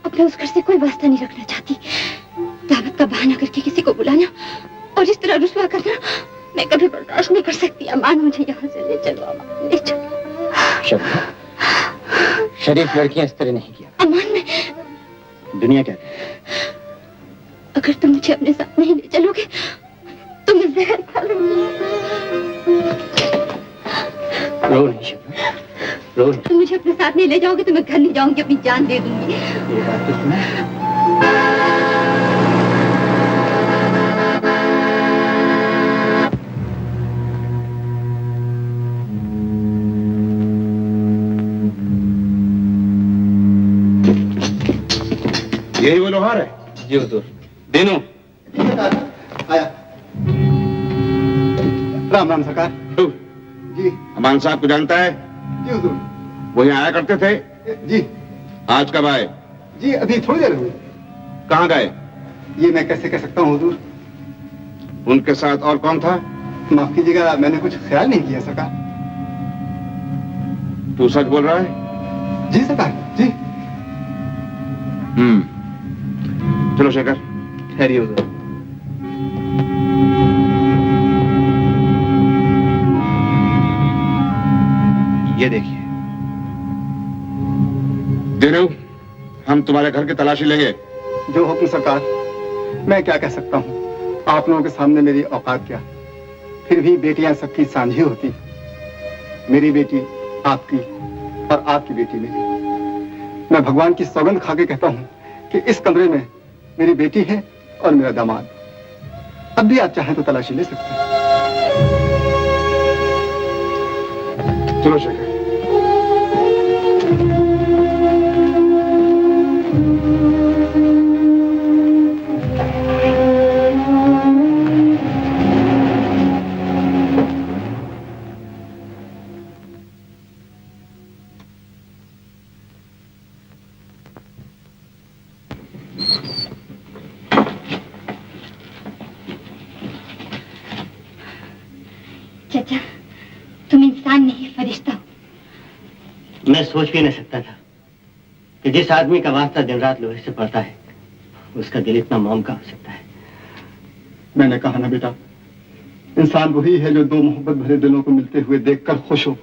अपने उस घर से कोई वास्ता नहीं रखना चाहती। दावत का बहाना करके किसी को बुलाना और इस तरह रुसवा करना मैं कभी बर्दाश्त नहीं कर सकती। अमान, मुझे यहाँ से ले चलो, अमान ले चलो। शबनम, शरीफ लड़कियां इस तरह नहीं किया। अमान, मैं दुनिया कहती है अगर तुम मुझे अपने साथ नहीं ले चलोगे तो मैं जहर खा लूंगी। रो नहीं शबनम, रो नहीं। तुम मुझे अपने साथ नहीं ले जाओगे तो मैं घर नहीं जाऊंगी, अपनी जान दे दूंगी। ये बात तो सुना। यही वो लोहार है? जी हुजूर। दिनों आया। राम राम सरकार। जी। अमान साहब को जानता है? जी हुजूर। वो यहाँ आया करते थे? जी। आज कब आए? जी अभी थोड़ी देर हुई। कहाँ गए? ये मैं कैसे कह सकता हूँ हुजूर। उनके साथ और कौन था? माफ कीजिएगा, मैंने कुछ ख्याल नहीं किया सरकार। तू सच बोल रहा है? जी सरकार, जी। चलो शेखर। ठहरिए हुजूर। ये देखिए। दिनू, हम तुम्हारे घर की तलाशी लेंगे। जो हुक्म सरकार। मैं क्या कह सकता हूँ, आप लोगों के सामने मेरी औकात क्या। फिर भी बेटियां सबकी सांझी होती। मेरी बेटी आपकी और आपकी बेटी मेरी। मैं भगवान की सौगंध खा के कहता हूँ कि इस कमरे में मेरी बेटी है और मेरा दामाद। अब भी आप चाहें तो तलाशी ले सकते हैं। चलो शेखर। चाचा, तुम इंसान नहीं फरिश्ता हो। मैं सोच भी नहीं सकता था कि जिस आदमी का वास्ता दिन रात लोहे से पड़ता है उसका दिल इतना मोम का हो सकता है। मैंने कहा ना बेटा, इंसान वही है जो दो मोहब्बत भरे दिलों को मिलते हुए देखकर खुश हो।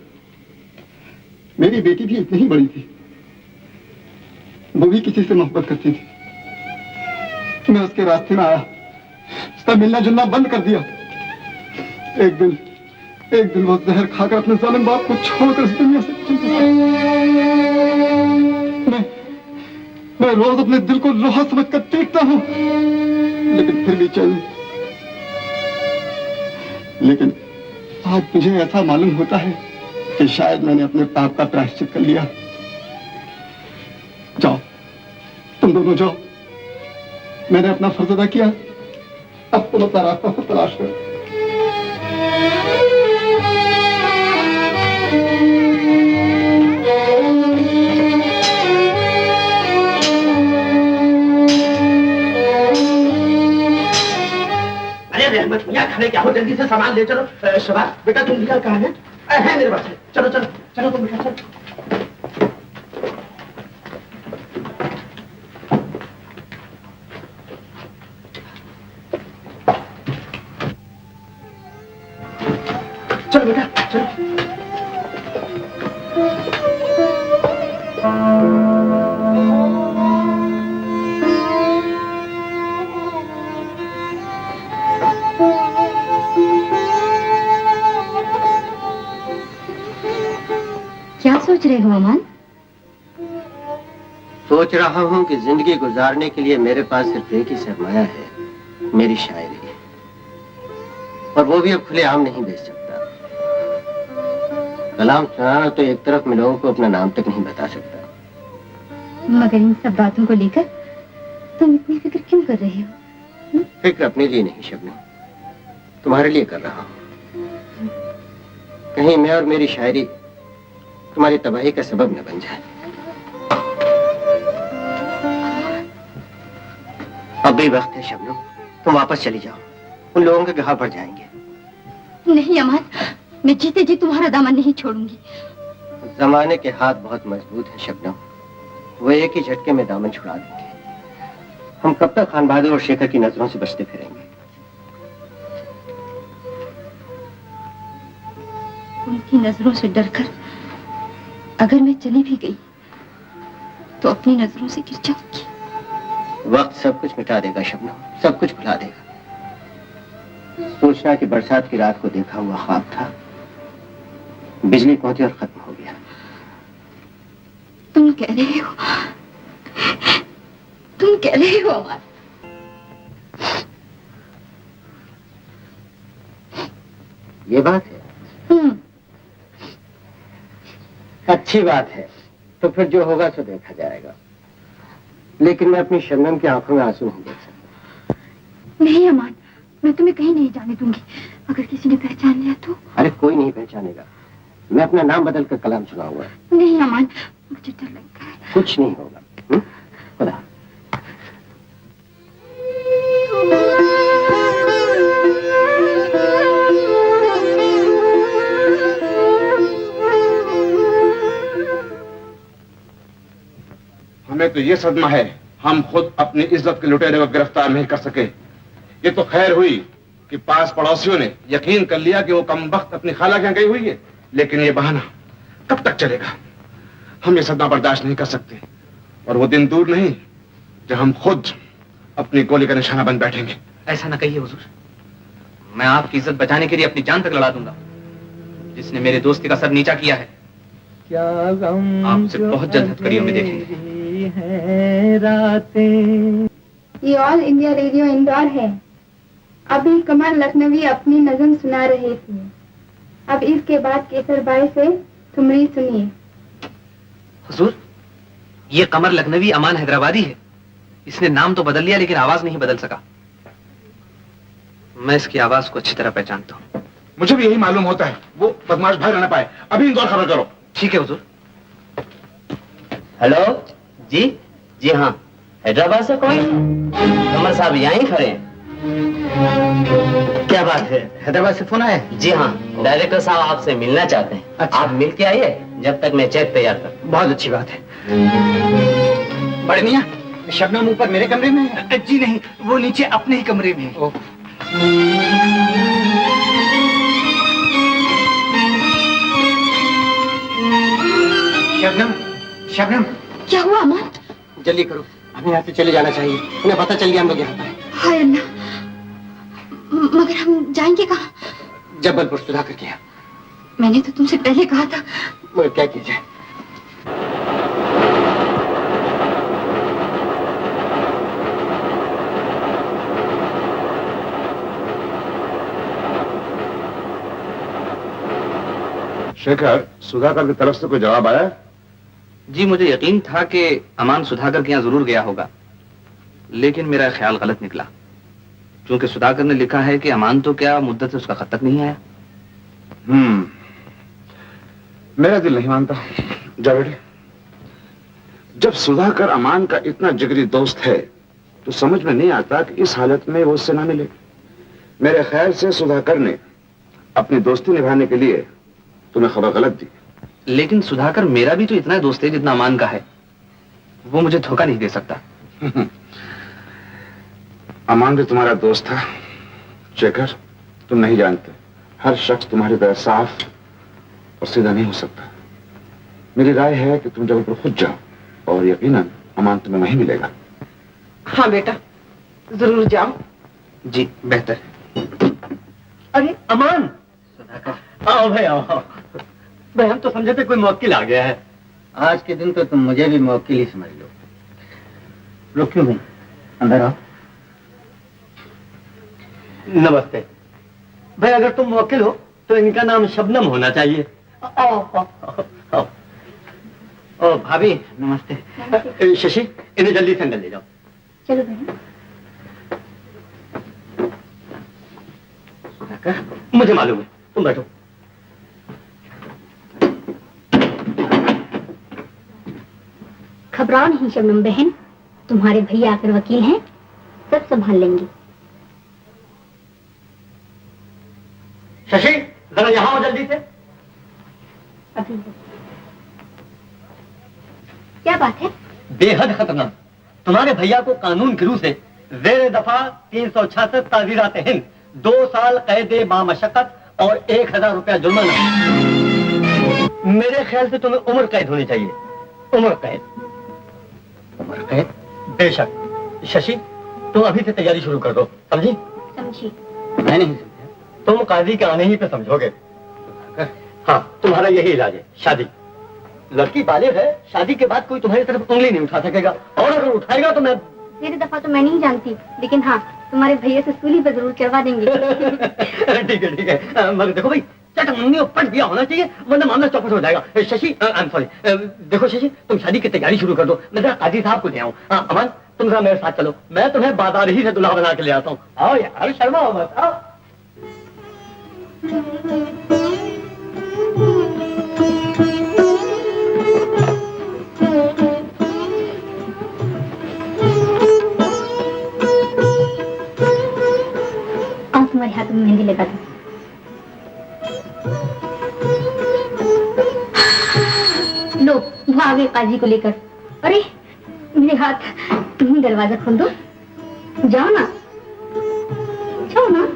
मेरी बेटी भी इतनी ही बड़ी थी, वो भी किसी से मोहब्बत करती थी। मैं उसके रास्ते में आया, उसका मिलना जुलना बंद कर दिया। एक दिन वो जहर खाकर अपने जालिम बाप को छोड़कर इस दुनिया से चल गया। मैं रोज अपने दिल को लोहा समझकर पीटता हूँ, लेकिन फिर भी चल। लेकिन आज मुझे ऐसा मालूम होता है कि शायद मैंने अपने पाप का प्रायश्चित कर लिया। जाओ, तुम दोनों जाओ। मैंने अपना फर्ज अदा किया, अब तुम अपना रास्ता खुद तलाश करो। अरे अहमद मियां खड़े क्या हो, जल्दी से सामान ले चलो। शबाश बेटा, तुम लिया कहाँ है मेरे पास। चलो चलो चलो तुम बेटा चलो। चलो बेटा चलो। क्या सोच रहे हो अमान? सोच रहा हूँ कि जिंदगी गुजारने के लिए मेरे पास सिर्फ एक ही सरमाया है, मेरी शायरी, और वो भी अब खुलेआम नहीं बेच सकता। कलाम सुनाना तो एक तरफ मैं लोगों को अपना नाम तक नहीं बता सकता। मगर इन सब बातों को लेकर तुम इतनी फिक्र क्यों कर रहे हो? फिक्र अपने लिए नहीं शबनम, तुम्हारे लिए कर रहा हूँ। कहीं मैं और मेरी शायरी तुम्हारी तबाही का सबब न बन जाए। अब भी वक्त है शबनम, तुम वापस चली जाओ, उन लोगों के घाव बढ़ जाएंगे। नहीं अमान, मैं जीते जी तुम्हारा दामन नहीं छोड़ूंगी। जमाने के हाथ बहुत मजबूत है शबनम, वो एक ही झटके में दामन छुड़ा देंगे। हम कब तक खान बहादुर और शेखर की नजरों से बचते फिरेंगे? उनकी नजरों से डरकर अगर मैं चली भी गई तो अपनी नजरों से गिर जाऊंगी। वक्त सब कुछ मिटा देगा शबनम, सब कुछ भुला देगा। सोचना कि बरसात की रात को देखा हुआ ख्वाब था, बिजली पहुंची और खत्म हो गया। तुम कह रहे हो अमर? ये बात है। अच्छी बात है, तो फिर जो होगा सो देखा जाएगा। लेकिन मैं अपनी शबनम की आंखों में आंसू नहीं देख सकता। नहीं अमान, मैं तुम्हें कहीं नहीं जाने दूंगी। अगर किसी ने पहचान लिया तो? अरे कोई नहीं पहचानेगा, मैं अपना नाम बदल कर कलाम सुनाऊंगा। नहीं अमान, मुझे डर लगता है। कुछ नहीं होगा। खुदा। हमें तो ये सदमा है, हम खुद अपनी इज्जत के लुटेरे को गिरफ्तार नहीं कर सके। ये तो खैर हुई कि पास पड़ोसियों ने यकीन कर लिया कि वो कमबख्त अपनी खाला के यहाँ गई हुई है, लेकिन ये बहाना कब तक चलेगा? हम ये सदमा बर्दाश्त नहीं कर सकते, और वो दिन दूर नहीं जब हम खुद अपनी गोली का निशाना बन बैठेंगे। ऐसा ना कहिए हुजूर, मैं आपकी इज्जत बचाने के लिए अपनी जान तक लड़ा दूंगा। जिसने मेरे दोस्ती का सर नीचा किया है, आपसे बहुत जल्द हथकड़ियों में देखेंगे। ये ऑल इंडिया रेडियो इंदौर है। अभी कमर लखनवी अपनी नज़म सुना रहे थे। अब इसके बाद केसर बाई से ठुमरी सुनिए। हुजूर, ये कमर लखनवी अमान हैदराबादी है। इसने नाम तो बदल लिया लेकिन आवाज नहीं बदल सका। मैं इसकी आवाज को अच्छी तरह पहचानता हूँ। मुझे भी यही मालूम होता है, वो बदमाश भाई रहना पाए। अभी इंदौर खबर करो। ठीक है हुजूर। हेलो जी। जी हाँ, हैदराबाद से कौन? कमर साहब यहीं खड़े हैं। क्या बात है, हैदराबाद से फोन आया? जी हाँ, डायरेक्टर साहब आपसे मिलना चाहते हैं। अच्छा। आप मिल के आइए, जब तक मैं चेक तैयार कर। बहुत अच्छी बात है। बड़े मियां, शबनम ऊपर मेरे कमरे में है? जी नहीं, वो नीचे अपने ही कमरे में है। शबनम, शबनम, क्या हुआ अमान? जल्दी करो, हमें यहाँ से चले जाना चाहिए। उन्हें पता चल गया हम लोग यहाँ पर। हाय अल्लाह, मगर हम जाएंगे कहाँ? जबलपुर सुधाकर के यहाँ। मैंने तो तुमसे पहले कहा था। मगर क्या किया जाए? शेखर, सुधाकर की तरफ से कोई जवाब आया? जी, मुझे यकीन था कि अमान सुधाकर के यहाँ जरूर गया होगा, लेकिन मेरा ख्याल गलत निकला। क्योंकि सुधाकर ने लिखा है कि अमान तो क्या मुद्दत से उसका खत तक नहीं आया। मेरा दिल नहीं मानता। जा बेटे, जब सुधाकर अमान का इतना जिगरी दोस्त है तो समझ में नहीं आता कि इस हालत में वो उससे ना मिले। मेरे ख्याल से सुधाकर ने अपनी दोस्ती निभाने के लिए तुम्हें खबर गलत दी। लेकिन सुधाकर मेरा भी तो इतना दोस्त है जितना अमान का है। वो मुझे धोखा नहीं दे सकता। अमान भी तुम्हारा दोस्त था शेखर, तुम नहीं जानते। हर शख्स तुम्हारी तरह साफ और सीधा नहीं हो सकता। मेरी राय है कि तुम जबलपुर खुद जाओ और यकीनन अमान तुम्हें वहीं मिलेगा। हाँ बेटा, जरूर जाओ। जी बेहतर। अरे अमान, आओ भाई आओ। भाई हम तो समझे थे कोई मौकिल आ गया है। आज के दिन तो तुम मुझे भी मौकिल ही समझ लो। रुकियो भाई, अंदर आओ। नमस्ते भाई, अगर तुम मौकिल हो तो इनका नाम शबनम होना चाहिए। आओ आओ आओ। ओ भाभी नमस्ते। शशि, इन्हें जल्दी से अंदर ले जाओ। चलो बहन। मुझे मालूम है, तुम बैठो। घबराओ नहीं शबनम बहन, तुम्हारे भैया आकर वकील हैं, सब संभाल लेंगे। शशि, जरा यहाँ आओ जल्दी से। अभी क्या बात है? बेहद खतरनाक। तुम्हारे भैया को कानून की रूह से ज़ेर दफा 366 ताज़ीरात हिंद 2 साल कैद बामशक्कत और 1000 रुपया जुर्माना। मेरे ख्याल से तुम्हें उम्र कैद होनी चाहिए। उम्र कैद। उम्र कैद? बेशक। शशि, तुम अभी से तैयारी शुरू कर दो, समझी? समझी। मैं नहीं समझा। तुम काजी के आने ही पे समझोगे। हाँ, तुम्हारा यही इलाज है, शादी। लड़की बालिग है, शादी के बाद कोई तुम्हारी तरफ उंगली नहीं उठा सकेगा, और अगर उठाएगा तो मैं मेरी दफा तो मैं नहीं जानती, लेकिन हाँ तुम्हारे भैया से सूली पर जरूर चढ़वा देंगे। ठीक है ठीक है। मगर देखो भाई, चटमुन्नी और पट दिया होना चाहिए, वरना मामला चौपट हो जाएगा। Shashi, I am sorry. देखो शशि, तुम शादी की तैयारी शुरू कर दो, मैं जरा काजी साहब को ले आऊँ। अमन, तुम जरा मेरे साथ चलो, मैं तुम्हें बाजार ही से दुल्हा बना के ले आता हूँ। आओ यार, शर्मा मत। आओ। तुम्हारे हाथ में मेहंदी लगा दूं। लो, वो आ गए काजी को लेकर। अरे मेरे हाथ, तुम दरवाजा खोल दो। जाओ ना, जाओ ना।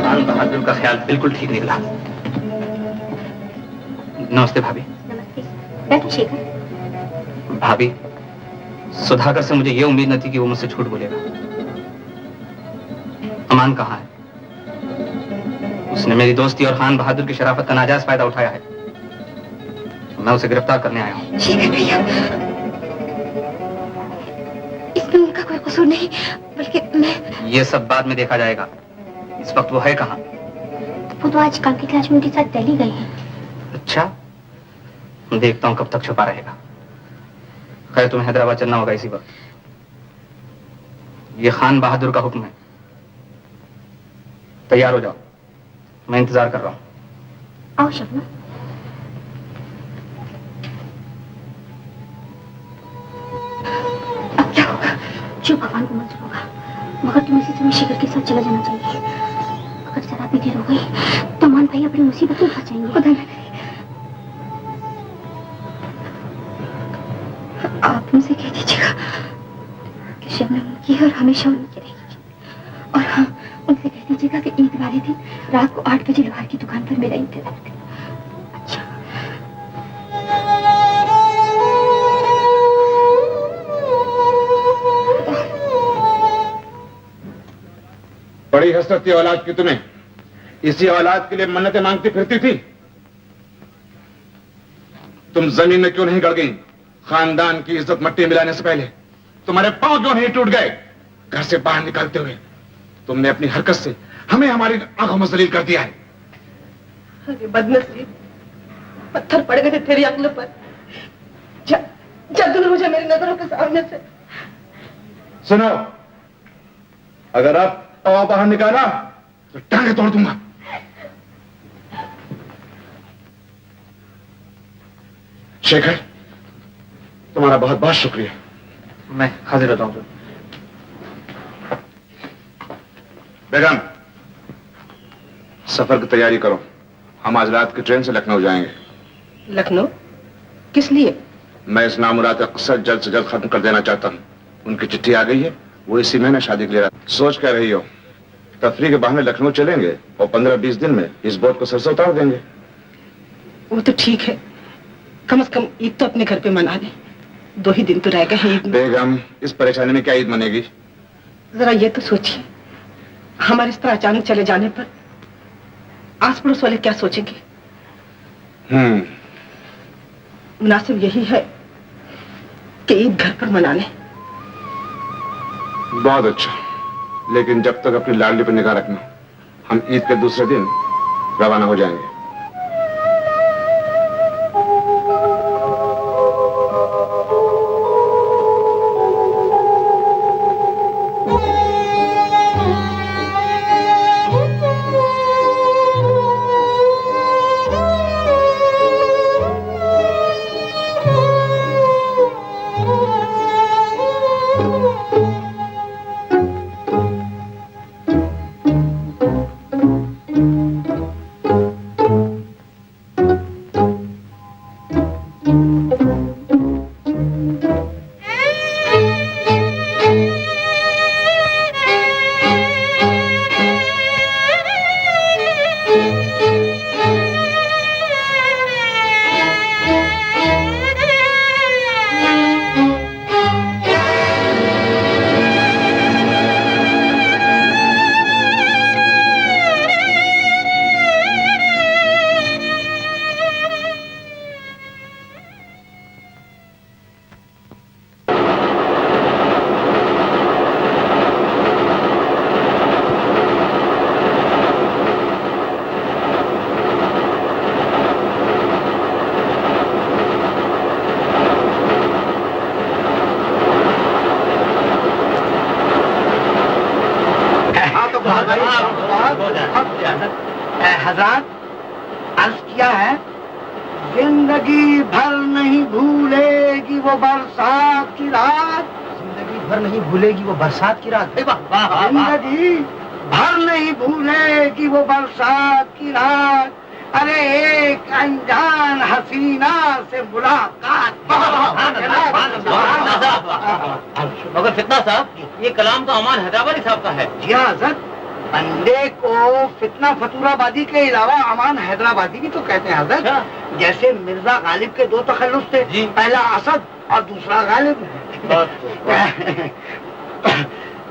खान बहादुर का ख्याल बिल्कुल ठीक निकला। नमस्ते भाभी। नमस्ते, बैठो शेखर। भाभी, सुधाकर से मुझे ये उम्मीद न थी कि वो मुझसे झूठ बोलेगा। अमान कहाँ है? उसने मेरी दोस्ती और खान बहादुर की शराफत का नाजायज फायदा उठाया है। मैं उसे गिरफ्तार करने आया हूँ। शेखर भैया, इसमें उनका कोई कसूर नहीं, बल्कि मैं। ये सब बाद में देखा जाएगा। इस वक्त वो है कहाँ? वो तो आज काम की तलाश में उनके साथ दिल्ली गए हैं। अच्छा, देखता हूँ कब तक छुपा रहेगा। खैर, तुम्हें हैदराबाद चलना होगा इसी वक्त। ये खान बहादुर का हुक्म है। तैयार हो जाओ, मैं इंतजार कर रहा हूँ। आओ शबनम। अब क्या होगा? जो भगवान को मंजूर होगा, मगर तुम्हें इसी समय शेखर के साथ चला जाना चाहिए। अगर जरा भी देर हो गई तो अमान भाई अपनी मुसीबत में फंस जाएंगे। खुदा न करे। आप उनसे कह दीजिएगा कि शबनम उनकी है और हमेशा उनकी रहेगी। और हाँ, उनसे कह दीजिएगा कि ईद वाले दिन रात को 8 बजे लोहार की दुकान पर मेरा इंतजार करें। अच्छा। बड़ी हसरत थी औलाद की तुम्हें। इसी औलाद के लिए मन्नतें मांगती फिरती थी। तुम जमीन में क्यों नहीं गड़ गई? खानदान की इज्जत मट्टी मिलाने से पहले तुम्हारे पांव क्यों नहीं टूट गए? घर से बाहर निकलते हुए तुमने अपनी हरकत से हमें हमारी आंखों में जलील कर दिया है। अरे बदनसीब, पत्थर पड़ गए थे तेरी अक्ल पर। जब मुझे मेरी नजरों के सामने से। सुनो, अगर आप बाहर निकाला तो टांगे तोड़ दूंगा। शेखर, तुम्हारा बहुत बहुत शुक्रिया। मैं हाजिर होता हूँ। बेगम, सफर की तैयारी करो। हम आज रात की ट्रेन से लखनऊ जाएंगे। लखनऊ? किस लिए? मैं इस नामुराद का किस्सा जल्द से जल्द खत्म कर देना चाहता हूँ। उनकी चिट्ठी आ गई है, वो इसी महीने शादी के लिए सोच कर रही हो। तफरी के बहाने लखनऊ चलेंगे और 15-20 दिन में इस बोट को सर से उतार देंगे। वो तो ठीक है, कम से कम ईद तो अपने घर पे मना ले। 2 ही दिन तो रह गए हैं ईद में। बेगम, इस परेशानी में क्या ईद मनेगी? जरा ये तो सोचिए, हमारे इस तरह अचानक चले जाने पर आस पड़ोस वाले क्या सोचेंगे? मुनासिब यही है कि ईद घर पर मना लें। बहुत अच्छा, लेकिन जब तक अपनी लाडली पर निगाह रखना। हम ईद के दूसरे दिन रवाना हो जाएंगे। हजरत, अर्ज किया है, जिंदगी भर नहीं भूलेगी वो बरसात की रात। जिंदगी भर नहीं भूलेगी वो बरसात की रात। जिंदगी भर नहीं भूलेगी वो बरसात की रात। अरे एक अनजान हसीना से मुलाकात। मगर फितना साहब, ये कलाम तो अमान हैदराबादी साहब का है। जी हाँ हजरत, बंदे को फितना फतूराबादी के अलावा अमान हैदराबादी भी तो कहते हैं हजरत। जैसे मिर्जा गालिब के 2 तखल्लुस थे, पहला असद और दूसरा गालिब।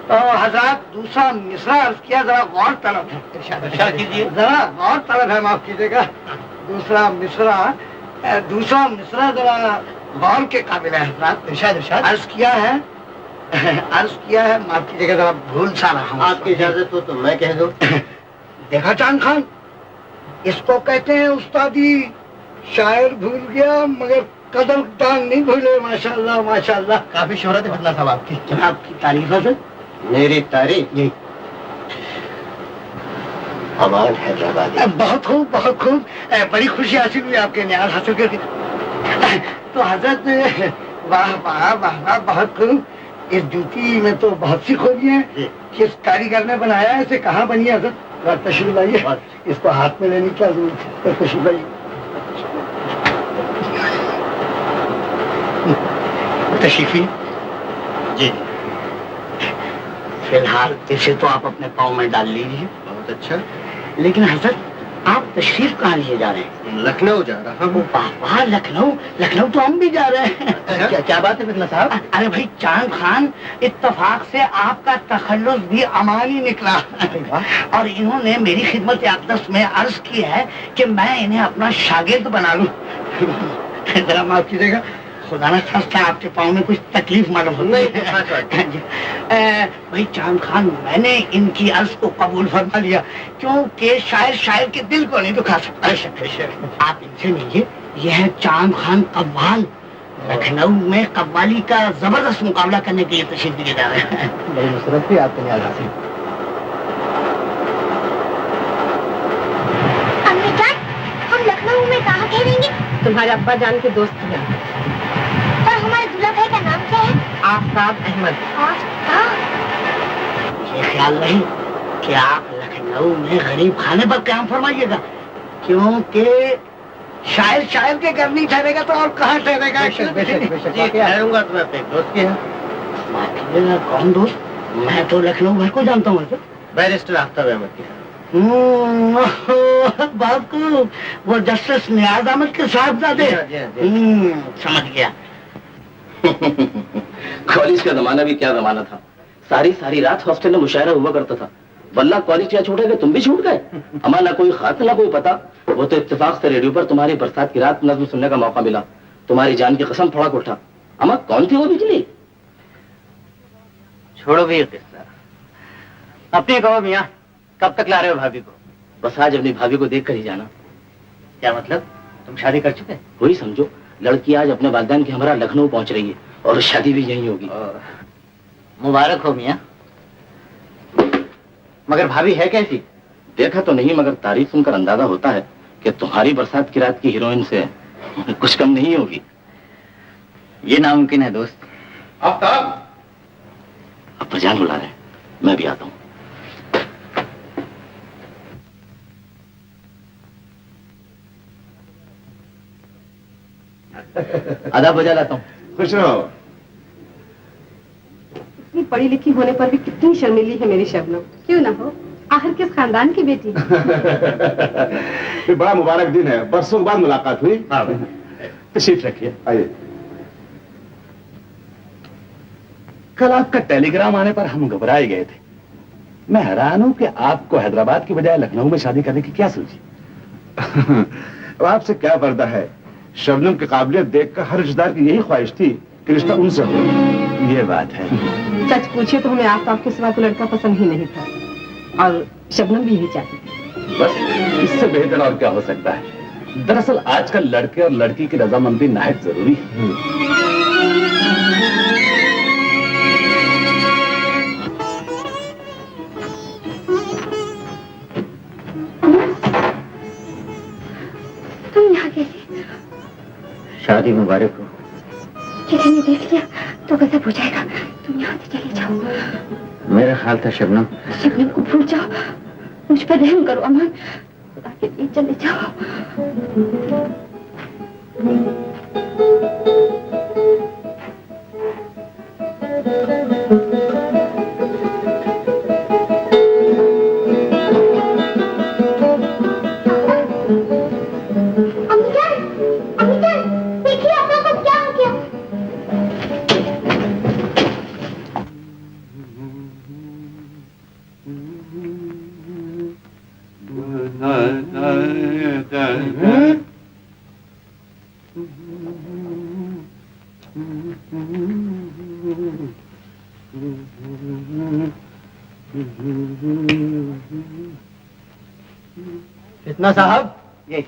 तो हजरत दूसरा मिसरा अर्ज किया, जरा गौर तलब है। जरा गौर तलब है, माफ कीजिएगा। दूसरा मिसरा जरा गौर के काबिल है हजरत। अर्ज किया है, माफ कीजिएगा, जरा भूल सा रहा हूँ। आपकी इजाजत हो तो मैं कह दूं। देखा चांद खान, इसको कहते हैं उस्तादी। शायर भूल गया मगर कदरदान नहीं भूले। माशाल्लाह माशाल्लाह, काफी शोहरत है फितना साहब आपकी। जनाब की तारीफ है। मेरी तारीफ? जी। अमान हैदराबादी। बहुत खूब बहुत खूब, बड़ी खुशी हासिल हुई आपके न्याज हासिल करके। तो हजरत वाह वाह वाह वाह, बहुत खूब। इस जूती में तो बहुत सी खूबियां हैं। किस कारीगर ने बनाया है, इसे कहाँ बनी है हजरत? तशरीफ लाइए, इसको हाथ में लेने की क्या जरूरत है? तशरीफ लाइए। तशरीफी जी। फिलहाल इसे तो आप अपने पाँव में डाल लीजिए। बहुत अच्छा। लेकिन हजरत, आप तशरीफ कहाँ लिए जा रहे हैं? लखनऊ जा रहा हूँ। वाह, लखनऊ तो हम भी जा रहे हैं। क्या बात है फितना साहब? अरे भाई चांद खान, इत्तफाक से आपका तखल्लुस भी अमान ही निकला। और इन्होंने मेरी खिदमत अक़दस में अर्ज की है कि मैं इन्हें अपना शागिर्द बना लूं। जरा माफ कीजिएगा, खुदा न खास्ता आपके पाँव में कुछ तकलीफ मालूम हो। भाई चांद खान, मैंने इनकी अर्ज को कबूल फरमा लिया, क्योंकि शायर के दिल को नहीं दुखा सकता। आप इनसे मिलिए, यह है चांद खान कव्वाल। लखनऊ में कव्वाली का जबरदस्त मुकाबला करने के लिए तशरीफ दिए जा रहे हैं। बड़ी मुसरत भी आपके न्याज हासिल। अम्मी जान, हम लखनऊ में कहाँ ठहरेंगे? तो तुम्हारे अब्बा जान के दोस्त हैं। और हमारे दूल्हा भाई का नाम क्या है? आफ्ताब अहमद। ये ख्याल नहीं कि आप लखनऊ में गरीब खाने पर काम फरमाइएगा, क्योंकि शायर शायर के घर नहीं ठहरेगा तो और कहाँ ठहरेगा? ठहरूंगा तो मैं अपने दोस्त के यहाँ। कौन दोस्त? मैं तो लखनऊ भर को जानता हूँ। बैरिस्टर आफ्ताब अहमद के। बाबू, वो जस्टिस नियाज अहमद के साहबजादे। समझ गया। कॉलेज का जमाना भी क्या जमाना था। सारी सारी रात हॉस्टल में मुशायरा हुआ करता था। वल्ला कॉलेज क्या छूट गए, तुम भी छूट गए। हमारा ना कोई खात ना कोई पता। वो तो इत्तेफाक से रेडियो पर तुम्हारी बरसात की रात नज्म सुनने का मौका मिला। तुम्हारी जान की कसम फड़क उठा। अमा कौन थी वो बिजली? छोड़ो भी ये किस्सा, अपने कहो मियाँ, कब तक ला रहे हो भाभी को? बस आज अपनी भाभी को देख कर ही जाना। क्या मतलब, तुम शादी कर चुके? वही समझो, लड़की आज अपने वालिदैन के हमरा लखनऊ पहुंच रही है और शादी भी यहीं होगी। मुबारक हो मियाँ। मगर भाभी है कैसी? देखा तो नहीं, मगर तारीफ सुनकर अंदाजा होता है कि तुम्हारी बरसात की रात की हीरोइन से कुछ कम नहीं होगी। ये नामुमकिन है दोस्त। आफ्ताब, अब जान बुला रहे हैं, मैं भी आता हूँ। आधा बजा लाता हूँ। खुश रहो। इतनी पढ़ी लिखी होने पर भी कितनी शर्मीली है मेरी शबनम। क्यों ना हो, आखिर किस खानदान की बेटी। ये बड़ा मुबारक दिन है, बरसों बाद मुलाकात हुई। तशरीफ रखिए। आइए। कल आपका टेलीग्राम आने पर हम घबराए गए थे। मैं हैरान हूं कि आपको हैदराबाद की बजाय लखनऊ में शादी करने की क्या सोची? अब आपसे क्या पर्दा है, शबनम की काबिलियत देखकर हर रिश्तेदार की यही ख्वाहिश थी कि रिश्ता उनसे हो। ये बात है। सच पूछिए तो हमें आफ्ताब के सिवा कोई लड़का पसंद ही नहीं था और शबनम भी यही चाहती थी। बस इससे बेहतर और क्या हो सकता है। दरअसल आजकल लड़के और लड़की की रजामंदी नाहयत जरूरी है। तुम यहाँ कैसे? शादी मुबारक हो। किसी ने देख लिया तो गजब हो जाएगा। तुम यहाँ से चले जाओ। मेरा ख्याल था शबनम। शबनम को भूल जाओ, मुझ पर रहम करो अमन, खुदा के लिए चले जाओ। देखिए आपका को क्या हो गया। इतना साहब, ये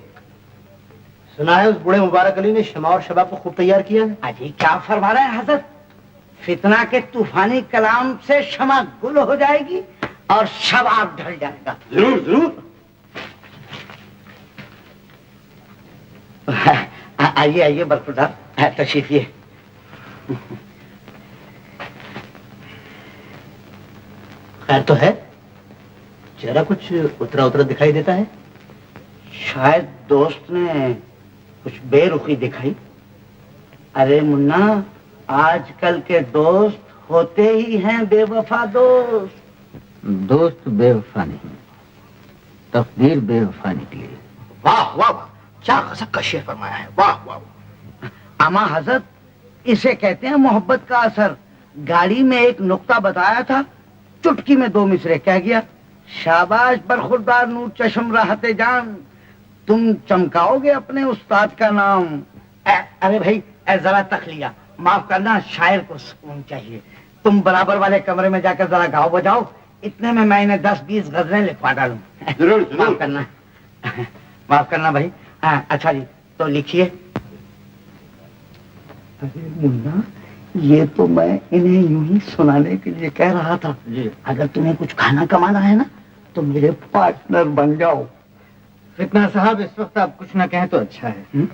सुना है उस बूढ़े मुबारक अली ने शमा और शबाब को खूब तैयार किया है। अजी क्या फरमा रहे हैं हजरत? फितना के तूफानी कलाम से शमा गुल हो जाएगी और शबाब ढल जाएगा। जरूर जरूर। आइए आइए बरकत साहब, तशरीफ ये। खैर तो है, चेहरा कुछ उतरा उतरा दिखाई देता है। शायद दोस्त ने कुछ बेरुखी दिखाई। अरे मुन्ना, आजकल के दोस्त होते ही हैं बेवफा दोस्त। दोस्त बेवफा नहीं, तकदीर बेवफा निकली। वाह वाह वाह, क्या गजब का शेर फरमाया है। वाह वाह वाह। आमा हजरत, इसे कहते हैं मोहब्बत का असर। गाड़ी में एक नुक्ता बताया था, चुटकी में दो मिसरे कह गया। शाबाश बरखुरदार नूर चश्म राहते जान, तुम चमकाओगे अपने उस्ताद का नाम। अरे भाई, जरा तखलिया माफ करना, शायर को सुकून चाहिए। तुम बराबर वाले कमरे में जाकर जरा गाओ बजाओ, इतने में मैं इन्हें 10-20 गजलें लिखवा डालूं। जरूर जरूर। माफ करना, माफ करना भाई। अच्छा जी, तो लिखिए। अरे मुन्ना, ये तो मैं इन्हें यूं ही सुनाने के लिए कह रहा था जी। अगर तुम्हें कुछ खाना कमाना है ना, तो मेरे पार्टनर बन जाओ। फितना साहब, इस वक्त आप कुछ ना कहें तो अच्छा है।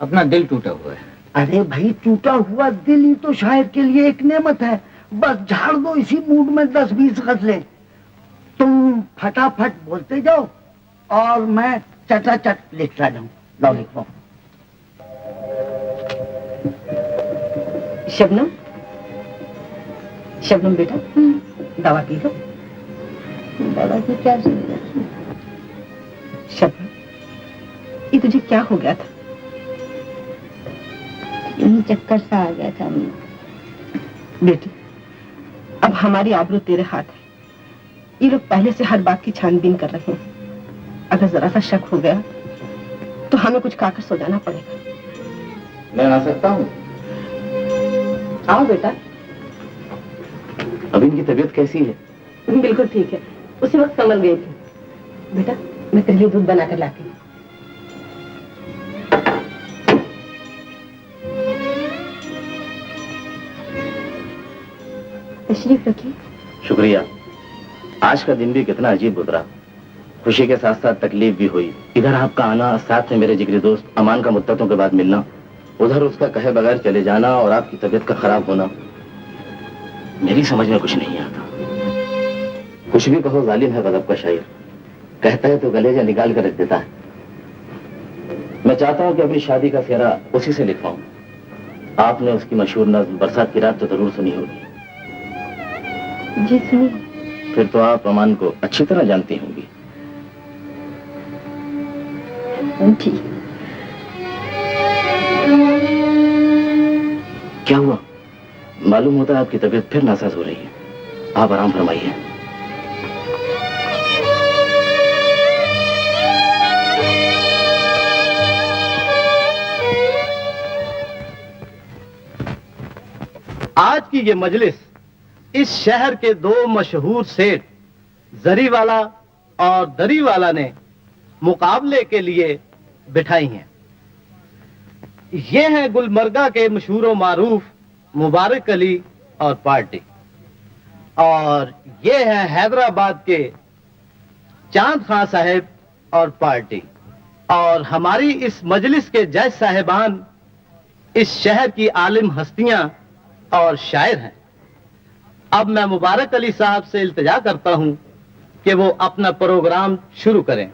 अपना दिल टूटा हुआ है। अरे भाई, टूटा हुआ दिल ही तो शायर के लिए एक नेमत है। बस झाड़ दो इसी मूड में 10-20 गजलें। तुम फटाफट बोलते जाओ और मैं चटाचट लिखता जाऊं। लो लिखो। शबनम, शबनम बेटा, दवा पी लो। दवा की क्या जरूरत? शबनम, ये तुझे क्या हो गया था? यूं चक्कर सा आ गया था। बेटी, अब हमारी आबरू तेरे हाथ है। ये लोग पहले से हर बात की छानबीन कर रहे हैं। अगर जरा सा शक हो गया तो हमें कुछ खाकर सो जाना पड़ेगा। मैं आ सकता हूँ? आओ बेटा। अब इनकी तबीयत कैसी है? बिल्कुल ठीक है, उसी वक्त संभल गई थी। बेटा, मैं तेरे लिए दूध बनाकर लाती हूँ। तशरीफ रखिए। शुक्रिया। आज का दिन भी कितना अजीब गुजरा। खुशी के साथ साथ तकलीफ भी हुई। इधर आपका आना, साथ में मेरे जिगरी दोस्त अमान का मुद्दतों के बाद मिलना, उधर उसका कहे बगैर चले जाना और आपकी तबीयत का खराब होना, मेरी समझ में कुछ नहीं आता। कुछ भी कहो, जालिम है गजब का शायर। कहता है तो गलेजा निकाल कर रख देता है। मैं चाहता हूं कि अपनी शादी का फेरा उसी से लिखवाऊं। आपने उसकी मशहूर नज़्म बरसात की रात तो जरूर सुनी होगी। जी सुनी। फिर तो आप अमान को अच्छी तरह जानती होंगी। ठीक। क्या हुआ? मालूम होता है आपकी तबीयत फिर नासाज हो रही है। आप आराम फरमाइए। आज की ये मजलिस इस शहर के दो मशहूर सेठ जरीवाला और दरीवाला ने मुकाबले के लिए बिठाई हैं। ये हैं गुलमर्गा के मशहूर मारूफ मुबारक अली और पार्टी, और ये हैं हैदराबाद के चांद खां साहब और पार्टी। और हमारी इस मजलिस के जज साहिबान इस शहर की आलिम हस्तियां और शायर हैं। अब मैं मुबारक अली साहब से इल्तिजा करता हूं कि वो अपना प्रोग्राम शुरू करें।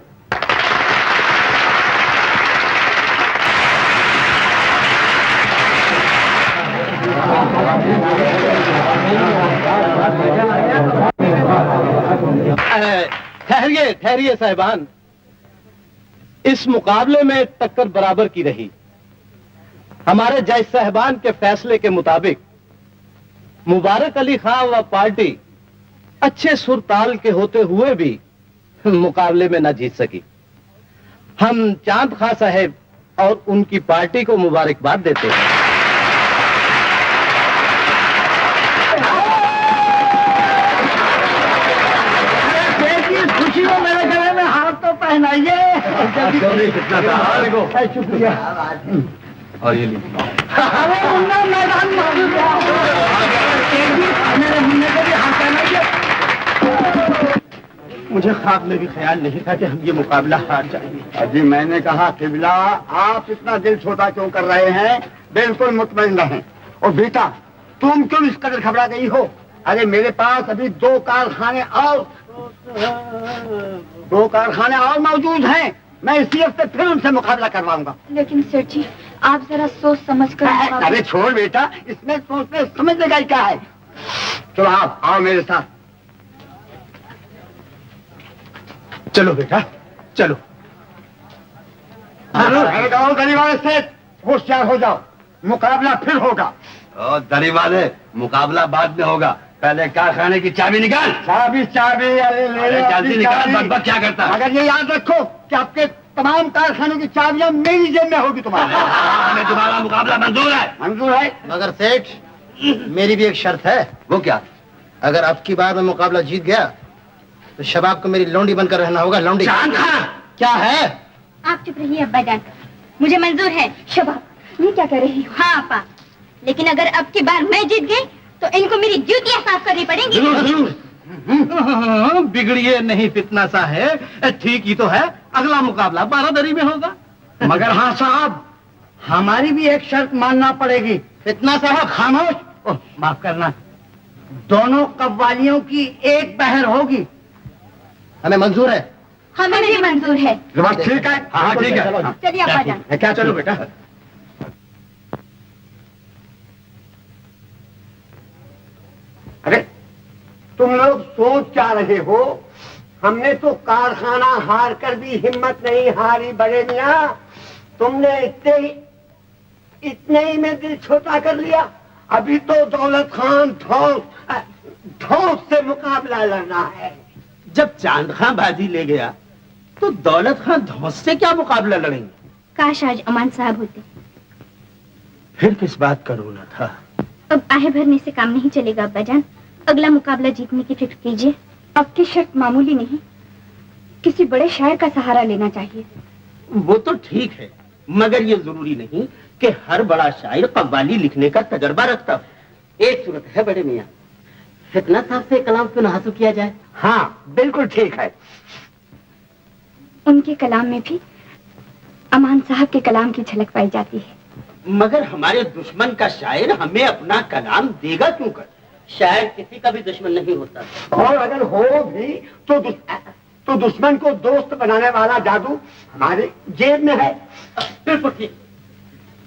ठहरिए ठहरिए साहिबान, इस मुकाबले में टक्कर बराबर की रही। हमारे जज साहिबान के फैसले के मुताबिक मुबारक अली खान व पार्टी अच्छे सुर ताल के होते हुए भी मुकाबले में न जीत सकी। हम चांद खां साहब और उनकी पार्टी को मुबारकबाद देते हैं। खुशी हो मेरे गले में हाथ तो पहनाइए। शुक्रिया। और ये लीजिए। अरे मुन्ना, मैदान मेरे मुन्ने को भी हाथ पहनाइए। मुझे ख्वाब में भी ख्याल नहीं था कि हम ये मुकाबला हार जाएंगे। अजी मैंने कहा किबला, आप इतना दिल छोटा क्यों कर रहे हैं? बिल्कुल मुतमईन रहें। और बेटा, तुम क्यों इस कदर घबरा गई हो? अरे मेरे पास अभी दो कारखाने और मौजूद हैं। मैं इसी हफ्ते फिर उनसे मुकाबला करवाऊंगा। लेकिन सर जी, आप जरा सोच समझ कर। अरे छोड़ बेटा, इसमें सोचने समझने का क्या है। चलो आप आओ मेरे साथ। चलो बेटा चलो। अरे गाँव गली वाले से होशियार हो जाओ, मुकाबला फिर होगा। दरी वाले, मुकाबला बाद में होगा, पहले कारखाने की चाबी निकाल। चाबी अरे जल्दी निकाल, बकबक क्या करता है? मगर ये याद रखो कि आपके तमाम कारखानों की चाबियां मेरी जेब में होगी। तुम्हारे हमें तुम्हारा मुकाबला मंजूर है। मंजूर है। मगर सेठ, मेरी भी एक शर्त है। वो क्या? अगर अब की बार मैं मुकाबला जीत गया तो शबाब को मेरी लौंडी बनकर रहना होगा। लौंडी चांद खां, क्या है? आप चुप रहिए अब्बा जान, मुझे मंजूर है। शबाब, ये क्या कर रही हो? हाँ अपा, लेकिन अगर अब की बार मैं जीत गई तो इनको मेरी जूतियां साफ करनी पड़ेंगी। जरूर। बिगड़िए नहीं फितना सा है, ठीक ही तो है। अगला मुकाबला 12 दरी में होगा। मगर हाँ साहब, हमारी भी एक शर्त मानना पड़ेगी। इतना साहब खामोश। ओह, माफ करना, दोनों कव्वालियों की एक पहर होगी। हमें मंजूर है। हमें भी मंजूर है। बस ठीक है। हाँ ठीक है। चलिए अब्बा जान। क्या चलो बेटा। अरे तुम लोग सोच क्या रहे हो? हमने तो कारखाना हार कर भी हिम्मत नहीं हारी बड़े मियां। तुमने इतने ही में दिल छोटा कर लिया। अभी तो दौलत खान ठोस से मुकाबला लड़ना है। जब चांद खां बाजी ले गया तो दौलत खां धौस से क्या मुकाबला लड़ेंगे? काश आज अमान साहब होते। फिर किस बात का रोना था? अब आहे भरने से काम नहीं चलेगा अब्बा जान। अगला मुकाबला जीतने की फिक्र कीजिए। अब की शर्त मामूली नहीं, किसी बड़े शायर का सहारा लेना चाहिए। वो तो ठीक है, मगर ये जरूरी नहीं कि हर बड़ा शायर कव्वाली लिखने का तजर्बा रखता हो। एक सूरत है बड़े मियाँ, फितना साहब से कलाम क्यों न हासिल किया जाए? हाँ बिल्कुल ठीक है। उनके कलाम में भी अमान साहब के कलाम की झलक पाई जाती है। मगर हमारे दुश्मन का शायर हमें अपना कलाम देगा क्यों कर? शायर किसी का भी दुश्मन नहीं होता। और अगर हो भी तो दुश्मन को दोस्त बनाने वाला जादू हमारे जेब में है। बिल्कुल ठीक।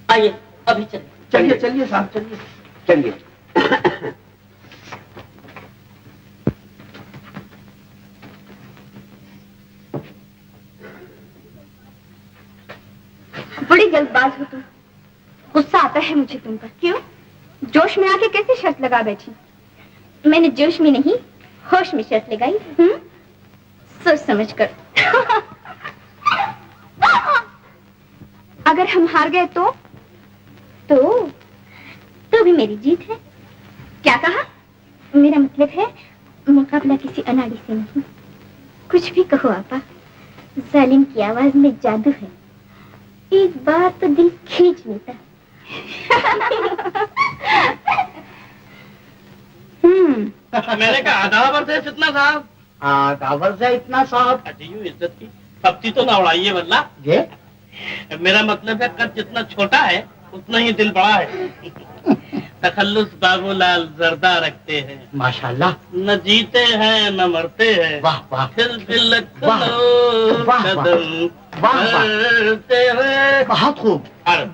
आइए अभी चलिए। चलिए चलिए साहब, चलिए चलिए। बड़ी जल्दबाज हो तुम। गुस्सा आता है मुझे तुम पर। क्यों? जोश में आके कैसे शर्त लगा बैठी? मैंने जोश में नहीं, होश में शर्त लगाई। सोच समझ कर। अगर हम हार गए तो भी मेरी जीत है। क्या कहा? मेरा मतलब है मुकाबला किसी अनाड़ी से नहीं। कुछ भी कहो आपा, जालिम की आवाज में जादू है। एक बार तो दिल खींच लेता। मैंने कहा आदावर से फितना साहब। आदावर से इतना साहब। यूं इज्जत की पत्ती तो ना उड़ाइए वल्ला। ये मेरा मतलब है कद जितना छोटा है उतना ही दिल बड़ा है। तखल्लुस बाबूलाल जर्दा रखते हैं। माशाल्लाह। न जीते हैं न मरते हैं। वाह वाह। बहुत खूब,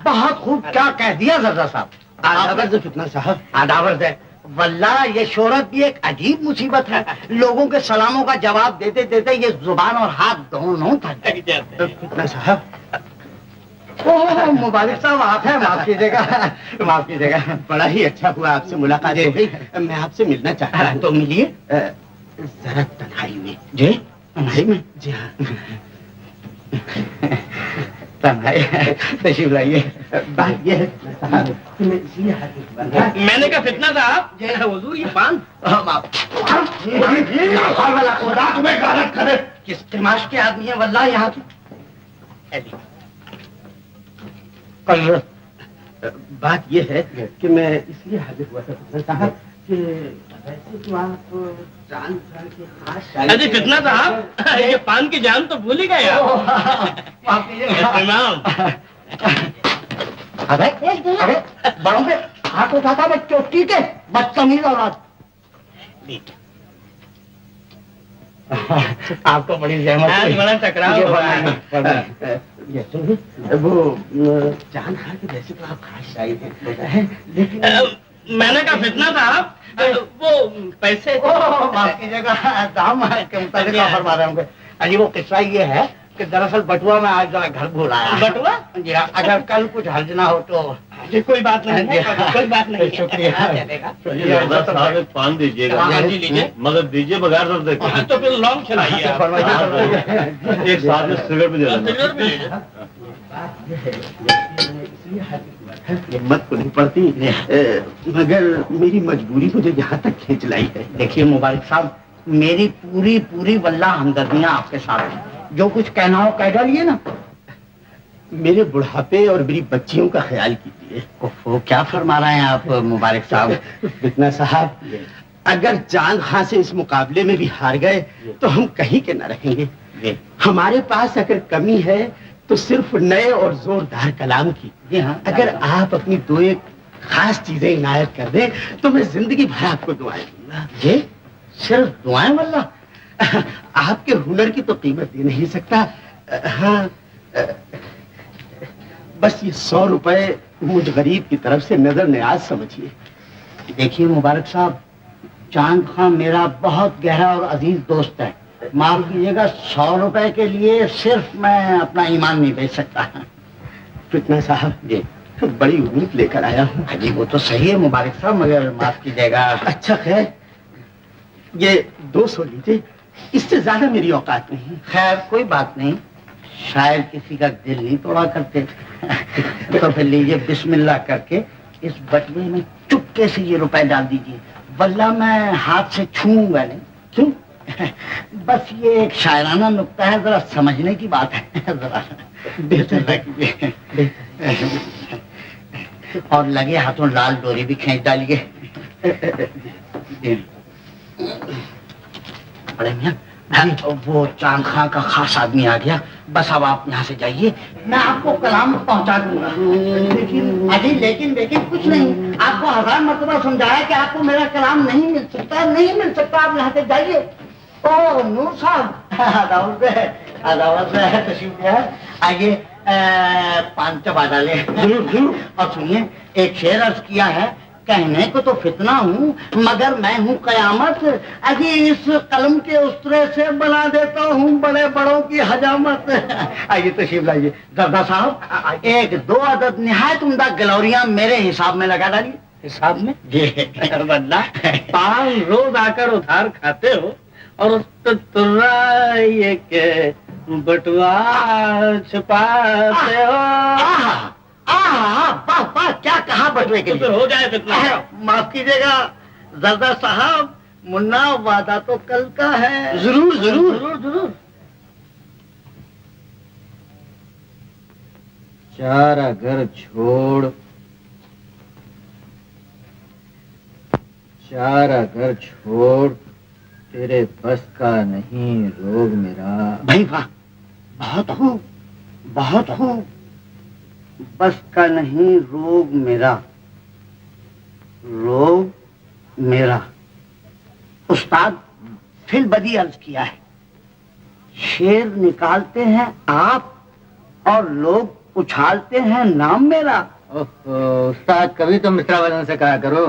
बहुत खूब। क्या कह दिया जर्दा साहब। आदावर से फितना साहब। आदावर से वल्ला ये शोहरत भी एक अजीब मुसीबत है। लोगों के सलामों का जवाब देते देते ये जुबान और हाथ दोनों थक गए। फितना साहब। ओह मुबारक साहब, आप हैं। माफ कीजिएगा, माफ कीजिएगा। बड़ा ही अच्छा हुआ आपसे मुलाकात हो गई। मैं आपसे मिलना चाहता हूँ। तो मिलिए। जरा तन्हाई में। जी तन्हाई में? जी हाँ। तन्हाई तशरीफ लाइए। बात यह है साहब, मैंने कहा फितना साहब हुजूर ये पान। तुम्हें गारत करे। किस तमाश के आदमी है वल्लाह यहाँ की। कल बात यह है कि मैं इसलिए हाजिर हुआ था फितना साहब कि वैसे तो आप चांद खान के खास शायर। अरे फितना साहब ये पान की जान तो भूल ही गए आप। इमाम। अरे बड़ों के हाथ उठाता मैं चोटी के बदतमीज औलाद। आपको बड़ी जहमत। बड़ा टकराव हो रहा है। वो चांद खान के वैसे तो आप खास शायर हैं, लेकिन मैंने कहा फितना साहब वो पैसे। माफ कीजिएगा, दाम के मुताबिक फरमा रहे होंगे। अजी वो किस्सा ये है कि दरअसल बटुआ में आज जरा घर भूल आया। बटुआ? जी हाँ, अगर कल कुछ हर्ज ना हो तो। जी कोई बात नहीं है, कोई बात नहीं। शुक्रिया। पान दीजिएगा। जी लीजिए, मगर दीजिए बगैर दर्द देखे। तो फिर लॉन्ग चलाइए। एक साथ में सिगरेट भी दे देना। हिम्मत को नहीं पड़ती, मगर मेरी मजबूरी मुझे यहाँ तक खींच लाई है। देखिए मुबारक साहब, मेरी पूरी पूरी वल्लाह हमदर्दियां आपके साथ हैं। जो कुछ कहना हो कह डालिए ना। मेरे बुढ़ापे और मेरी बच्चियों का ख्याल कीजिए। ओहो, क्या फरमा रहे हैं आप मुबारक साहब। फितना साहब, अगर चांद खां से इस मुकाबले में भी हार गए तो हम कहीं के न रहेंगे। हमारे पास अगर कमी है तो सिर्फ नए और जोरदार कलाम की। जी हाँ, अगर आप अपनी दो एक खास चीजें इनायत कर दें तो मैं जिंदगी भर आपको दुआएं दूंगा। जी सिर्फ दुआएं वल्ला? आपके हुनर की तो कीमत दे नहीं सकता। हाँ, बस ये 100 रुपए मुझ गरीब की तरफ से नजर न्याज समझिए। देखिए मुबारक साहब, चांद खान मेरा बहुत गहरा और अजीज दोस्त है। माफ कीजिएगा, 100 रुपए के लिए सिर्फ मैं अपना ईमान नहीं बेच सकता। फितना साहब जी बड़ी उम्मीद लेकर आया हूँ। जी वो तो सही है मुबारक साहब, मगर माफ कीजिएगा। अच्छा खैर, ये 200 लीजिए, इससे ज्यादा मेरी औकात नहीं। खैर कोई बात नहीं, शायद किसी का दिल नहीं तोड़ा करते। तो फिर लीजिए, बिस्मिल्लाह करके इस बटुए में चुपके से ये रुपए डाल दीजिए, वल्ला मैं हाथ से छूऊंगा नहीं। क्यों? बस ये एक शायराना नुक्ता है, जरा समझने की बात है। जरा बेहतर रखिए और लगे हाथों लाल डोरी भी खींच डालिए। बड़े मियां, वो चांद खां का खास आदमी आ गया, बस अब आप यहाँ से जाइए, मैं आपको कलाम पहुँचा दूंगा। लेकिन कुछ नहीं, आपको 1000 मरतबा समझाया कि आपको मेरा कलाम नहीं मिल सकता, आप यहाँ से जाइए। ओ नूर साहब, तशरीफ है, आइए 5 चबा डाले। और सुनिए, एक शेर अर्ज किया है, कहने को तो फितना हूँ मगर मैं हूँ कयामत, अजी इस कलम के उस्तरे से बना देता हूँ बड़े बड़ों की हजामत। आइए तशरीफ लाइए। जरदा साहब, 1-2 अदद निहायत उम्दा गलौरियां मेरे हिसाब में लगा डालिए। हिसाब में? बदला 5 रोज आकर उधार खाते हो और उस पर तुर्रा ये के बटुआ छुपाते हो। वाह, क्या कहा बटुए के लिए? हो जाए फितना। माफ कीजिएगा जरदा साहब, मुन्ना वादा तो कल का है। जरूर जरूर। चारा घर छोड़, चारा घर छोड़, तेरे बस का नहीं रोग मेरा। भाई वाह, बहुत हो, बस का नहीं रोग मेरा, रोग मेरा। उस्ताद फिर बदी अर्ज किया है, शेर निकालते हैं आप और लोग उछालते हैं नाम मेरा। उस्ताद कभी तो मिश्रा वजन से कहा करो।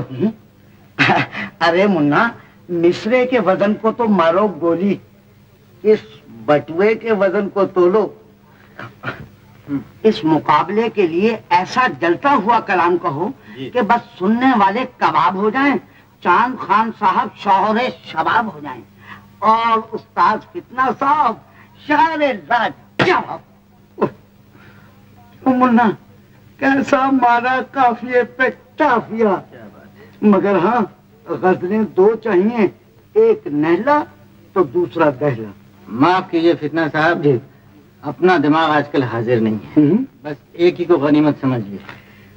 अरे मुन्ना, मिसरे के वजन को तो मारो गोली, इस बटुए के वजन को तोलो। इस मुकाबले के लिए ऐसा जलता हुआ कलाम कहो कि बस सुनने वाले कबाब हो जाएं, चांद खान साहब शौहरे शबाब हो जाएं, और उस्ताद फितना साहब शायरे लाजवाब। मुन्ना, कैसा मारा काफिये पे टाफिया, मगर हाँ गजलें 2 चाहिए, एक नहला तो दूसरा दहला। माफ कीजिए फितना साहब जी, अपना दिमाग आजकल हाजिर नहीं है। बस एक ही को गनीमत समझिए,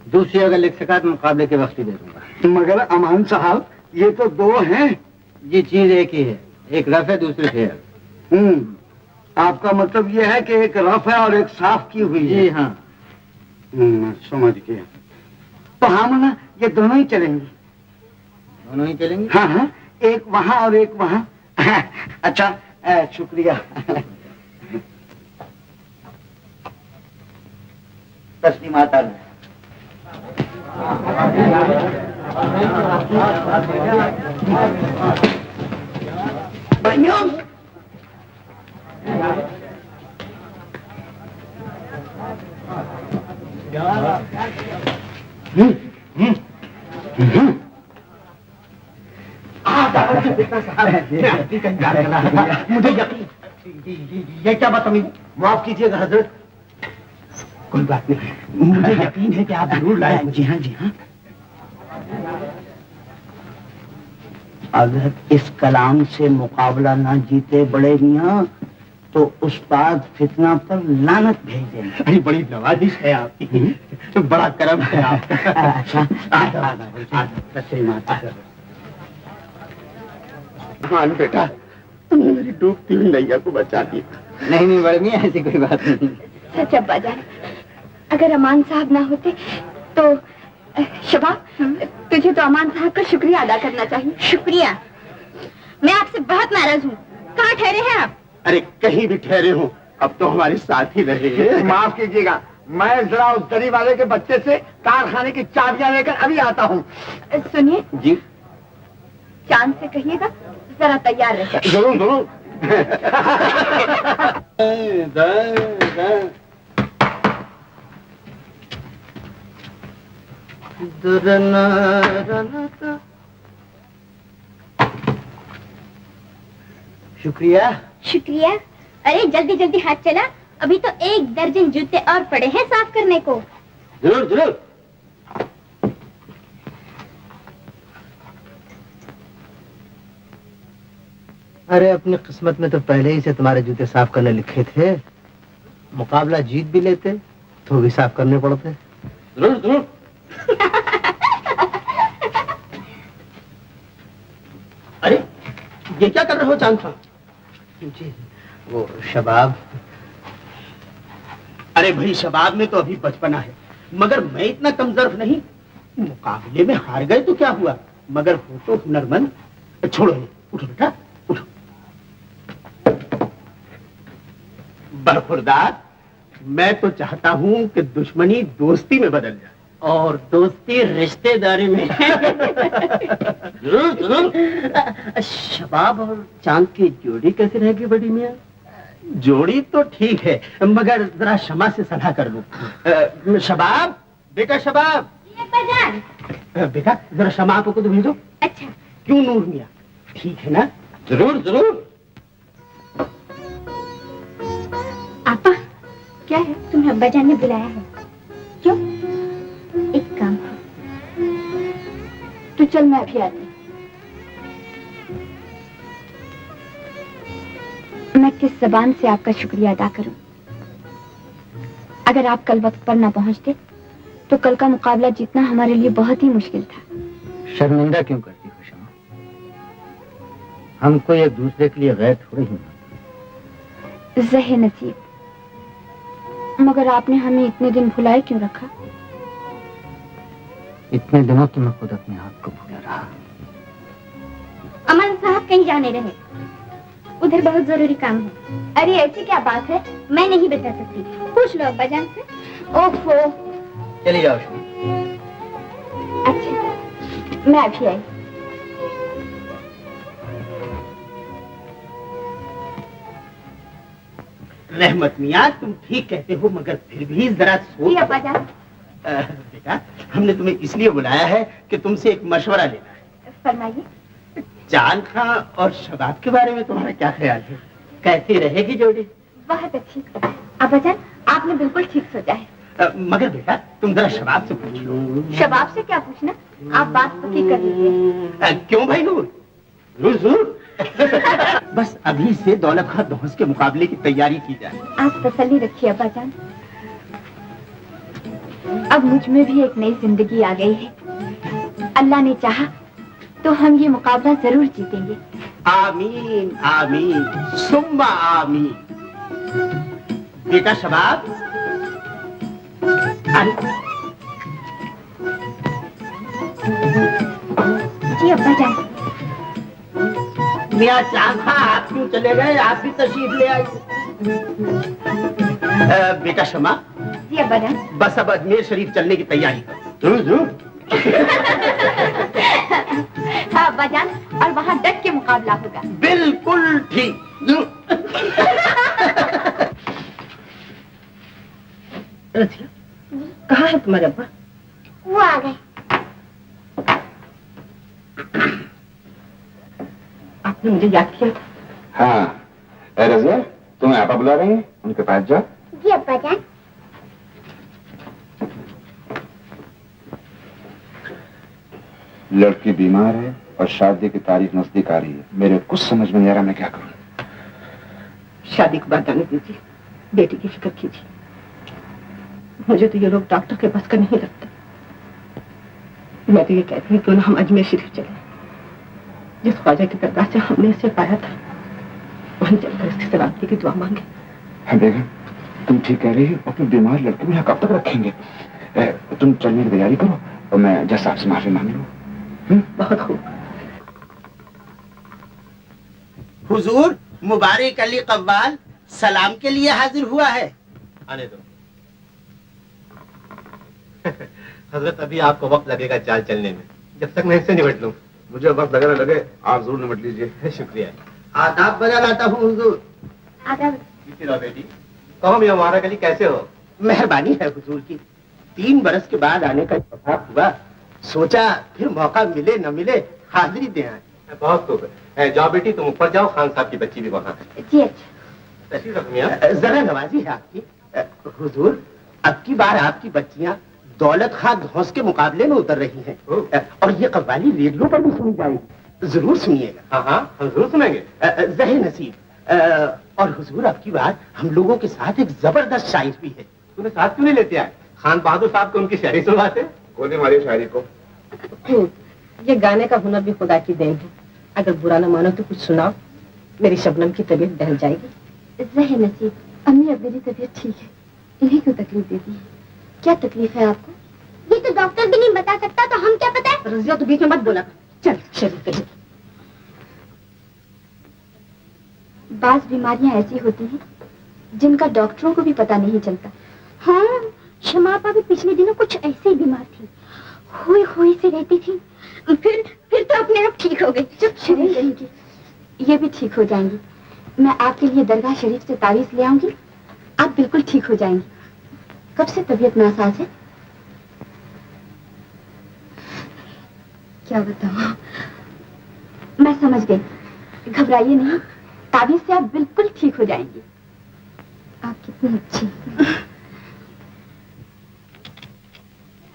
दूसरी अगर लिख सका तो मुकाबले के वक्त ही दे दूंगा। मगर अमान साहब, ये तो 2 हैं। जी चीज एक ही है, एक रफ है दूसरी फेयर। आपका मतलब ये है कि एक रफ है और एक साफ की हुई है? जी हाँ। समझ गया। तो हाँ मुन्ना, ये दोनों ही चलेंगे। दोनों ही चलेंगे? हाँ, एक वहाँ और एक वहाँ। अच्छा, शुक्रिया। तस्लीमात आ गए। मुझे यकीन, ये क्या बदतमीज, माफ कीजिएगा हजरत। कोई बात नहीं, मुझे यकीन है कि आप जरूर लाए। जी हाँ। अगर इस कलाम से मुकाबला ना जीते बड़े मियाँ तो उस्ताद फितना पर लानत भेज देना। अरे बड़ी नवाजिश है आपकी, बड़ा करम है आपका। अच्छा, मान बेटा, तुमने मेरी डूबती हुई नैया को बचा दिया। नहीं बड़े मियाँ, ऐसी कोई बात नहीं। सच अब्बा जान, अगर अमान साहब ना होते तो शबाब, तुझे तो अमान साहब का शुक्रिया अदा करना चाहिए। शुक्रिया? मैं आपसे बहुत नाराज हूँ। कहाँ ठहरे हैं आप? अरे कहीं भी ठहरे हो, अब तो हमारे साथ ही रहे। माफ कीजिएगा, मैं जरा उस दरी वाले के बच्चे से कारखाने की चाबियां लेकर अभी आता हूँ। सुनिए जी चांद से कहिएगा जरा तैयार रहे। जरूर जरूर। शुक्रिया। शुक्रिया? अरे जल्दी जल्दी हाथ चला, अभी तो 1 दर्जन जूते और पड़े हैं साफ करने को। जरूर जरूर। अरे अपनी किस्मत में तो पहले ही से तुम्हारे जूते साफ करने लिखे थे, मुकाबला जीत भी लेते तो भी साफ करने पड़ते। जरूर जरूर। अरे ये क्या कर रहे हो चांद खान? जी वो शबाब। अरे भाई शबाब में तो अभी बचपना है, मगर मैं इतना कमजोर नहीं। मुकाबले में हार गए तो क्या हुआ, मगर हो तो हुनरमंद। छोड़ो, उठो बेटा उठो। बरखुरदार, मैं तो चाहता हूँ कि दुश्मनी दोस्ती में बदल जाए और दोस्ती रिश्तेदारी में। जरूर जरूर। शबाब और चांद की जोड़ी कैसी रहेगी बड़ी मियाँ? जोड़ी तो ठीक है, मगर जरा शमा से सलाह कर लूं। शबाब, बेटा शबाब। बेटा जरा शमा को तो भेजो। अच्छा। क्यों नूर मियाँ, ठीक है ना? जरूर जरूर। आपा, क्या है? तुम्हें अब्बा जान ने बुलाया है। क्यों? एक काम है। तो चल मैं अभी आती। मैं किस जबान से आपका शुक्रिया अदा करूं? अगर आप कल वक्त पर ना पहुंचते तो कल का मुकाबला जीतना हमारे लिए बहुत ही मुश्किल था। शर्मिंदा क्यों करती हो शमा? हम कोई एक दूसरे के लिए गैर थोड़े ही। ज़हे नसीब, मगर आपने हमें इतने दिन भुलाए क्यों रखा? इतने दिनों तो मैं खुद अपने आप को भूला रहा। अमन साहब कहीं जाने रहे, उधर बहुत जरूरी काम है। अरे ऐसी क्या बात है, मैं नहीं बता सकती। पूछ लो अब्बा जान से। ओफो। चली जाओ। अच्छा, मैं अभी आई। रहमत मियाँ, तुम ठीक कहते हो, मगर फिर भी जरा सोच। अब्बा जान। बेटा, हमने तुम्हें इसलिए बुलाया है कि तुमसे एक मशवरा लेना है। फरमाइए। चांद खां और शबाब के बारे में तुम्हारा क्या ख्याल है? कैसी रहेगी जोड़ी? बहुत अच्छी। अब्बा जान, आपने बिल्कुल ठीक सोचा है। मगर बेटा तुम जरा शबाब से पूछ लो। शबाब से क्या पूछना, आप बात पक्की कर लीजिए। क्यों भाई नूर? जरूर। बस अभी से दौलत खां दोहस के मुकाबले की तैयारी की जाए। आप तसल्ली रखिए अब्बा जान, अब मुझ में भी एक नई जिंदगी आ गई है। अल्लाह ने चाहा तो हम ये मुकाबला जरूर जीतेंगे। आमीन आमीन सुम्मा आमीन। बेटा शबाब। जी अब्बा जान। मियाँ चांद खां, आप क्यों चले गए? आप भी तशरीफ ले आइए। बेटा शमा। जी अब्बा जान। बस अब अजमेर शरीफ चलने की तैयारी करो। जरूर। हाँ अब्बा जान, और वहाँ डट के मुकाबला होगा। बिल्कुल ठीक। कहाँ है तुम्हारे अब्बा? वो आ गए। आपने मुझे याद किया था? हाँ रज़िया, तुम्हें आपा बुला रही हैं, उनके पास जाओ। जी अब्बा जान। लड़की बीमार है और शादी की तारीख नजदीक आ रही है। मेरे कुछ समझ में नहीं आ रहा मैं क्या करूं। शादी को बात आने दीजिए, बेटी की फिक्र कीजिए। मुझे तो ये लोग डॉक्टर के बस का नहीं लगता। मैं तो ये कहती हूँ क्यों ना हम अजमेर शरीफ चले। जिस ख्वाजा की दरगाह से हमने इसे पाया था, वहीं चलकर इसकी सलामती की दुआ मांगे। हाँ बेगम, तुम ठीक कह रही हो, अपने बीमार लड़के को यहाँ कब तक रखेंगे? तुम चलने की तैयारी करो और मैं जज साहब से माफी मांग लूँ। बहुत खूब। हुजूर, मुबारक अली कव्वाल सलाम के लिए हाजिर हुआ है। आने दो। हजरत, अभी आपको वक्त लगेगा चाल चलने में, जब तक मैं इससे निपट लूं। मुझे वक्त लगे न लगे, आप जरूर निपट लीजिए। शुक्रिया। आदाब बजा लाता हूँ हुजूर। आदाब। बेटी, कहो मियां मुबारक अली, कैसे हो? मेहरबानी है हुजूर की। 3 बरस के बाद आने का इत्तेफाक हुआ, सोचा फिर मौका मिले न मिले हाजिरी दे आए। बहुत खूब है। जाओ बेटी, तुम ऊपर जाओ, खान साहब की बच्ची भी वहाँ है। जी अच्छा। तशरीफ रखो मियां। जरा नवाजी है आपकी। हुजूर, अब की बार आपकी बच्चियां दौलत खां धौस के मुकाबले में उतर रही हैं, और ये कव्वाली रेडियो पर भी सुनी जाएगी। जरूर सुनिएगा। हाँ हाँ, हम जरूर सुनेंगे। ज़हे नसीब। और हुजूर, अब की बार हम लोगों के साथ एक जबरदस्त शायर भी है। तूने साथ क्यों नहीं लेते आए? खान बहादुर साहब को उनकी शायरी सुनवाते। गोली मारी शायरी को। ये गाने का हुनर भी खुदा की देन है। अगर बुरा न मानो तो कुछ सुनाओ, मेरी शबनम की तबीयत बहल जाएगी। ज़हे नसीब, अम्मी अब मेरी तबीयत ठीक है, इन्हीं को तकलीफ देती है। क्या तकलीफ है आपको? ये तो डॉक्टर भी नहीं बता सकता, तो हम क्या पता है? रजिया, तो बीच में मत बोला। चल शरीर कहीं। बास बीमारियां ऐसी होती हैं जिनका डॉक्टरों को भी पता नहीं चलता। हाँ, शमा आपा भी पिछले दिनों कुछ ऐसे ही बीमार थी, हुई हुई से रहती थी, फिर तो अपने आप ठीक हो गई। चुप शरीफ रहेंगी, ये भी ठीक हो जाएंगी। मैं आपके लिए दरगाह शरीफ से तावीज ले आऊंगी, आप बिल्कुल ठीक हो जाएंगी। कब से तबीयत नासाज है? क्या बताऊं? मैं समझ गई, घबराइए नहीं, तावीज से आप बिल्कुल ठीक हो जाएंगी। आप कितनी अच्छी।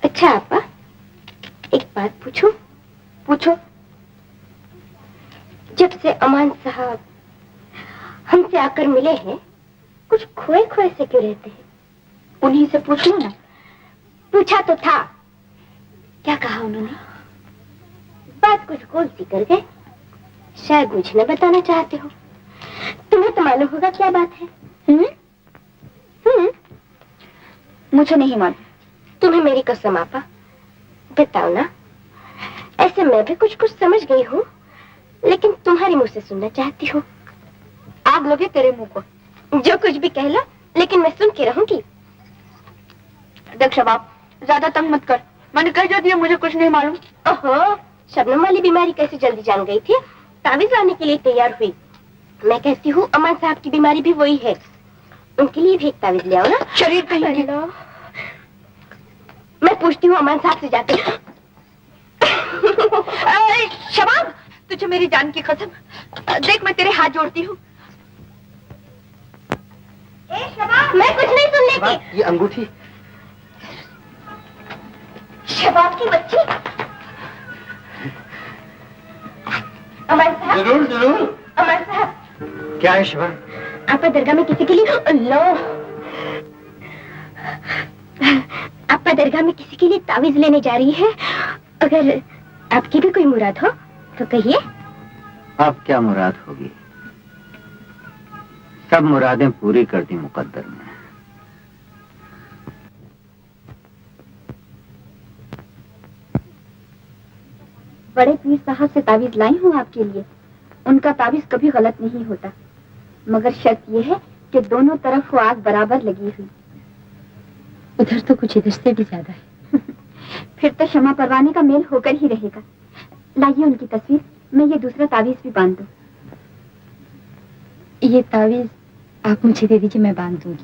अच्छा आपा, एक बात पूछूं? पूछो। जब से अमान साहब हमसे आकर मिले हैं, कुछ खोए खोए से क्यों रहते हैं? उन्हीं से पूछ लो ना। पूछा तो था। क्या कहा उन्होंने? बात कुछ गोल सी कर गए, शायद मुझे न बताना चाहते हो। तुम्हें तो मालूम होगा क्या बात है। मुझे नहीं मालूम। तुम्हें मेरी कसम आपा, बताओ ना। ऐसे मैं भी कुछ कुछ समझ गई हूँ, लेकिन तुम्हारे मुंह से सुनना चाहती हूँ। आग लोगे तेरे मुंह को, जो कुछ भी कह लो, लेकिन मैं सुन के रहूंगी। देख शबाब, ज्यादा तंग मत कर, मैंने कह दिया मुझे कुछ नहीं मालूम। ओहो, शबनम वाली बीमारी कैसे जल्दी जान गई थी? तावीज लाने के लिए तैयार हुई। मैं कहती हूँ अमान साहब की बीमारी भी वही है, उनके लिए भी एक तावीज ले आओ ना। शरीर कहीं मैं पूछती हूँ अमान साहब से जाके। शबाब, तुझे मेरी जान की कसम, देख मैं तेरे हाथ जोड़ती हूँ। मैं कुछ नहीं सुनने की। ये अंगूठी शबाब की बच्ची। अमान साहब। जरूर जरूर। अमान साहब। क्या है शिवा? आपा दरगाह में किसी के लिए लो। आपा दरगाह में किसी के लिए तावीज लेने जा रही है। अगर आपकी भी कोई मुराद हो तो कहिए। अब क्या मुराद होगी? सब मुरादें पूरी कर दी मुकद्दर ने। बड़े पीर साहब से तावीज लाई हूँ आपके लिए। उनका तावीज कभी गलत नहीं होता, मगर शर्त यह है कि दोनों तरफ वो आग बराबर लगी हुई। उधर तो कुछ इधर से भी ज्यादा है। फिर तो शमा परवाने का मेल होकर ही रहेगा। लाइए उनकी तस्वीर, मैं ये दूसरा तावीज भी बांध दूं। ये तावीज आप मुझे दे दीजिए, मैं बांध दूंगी।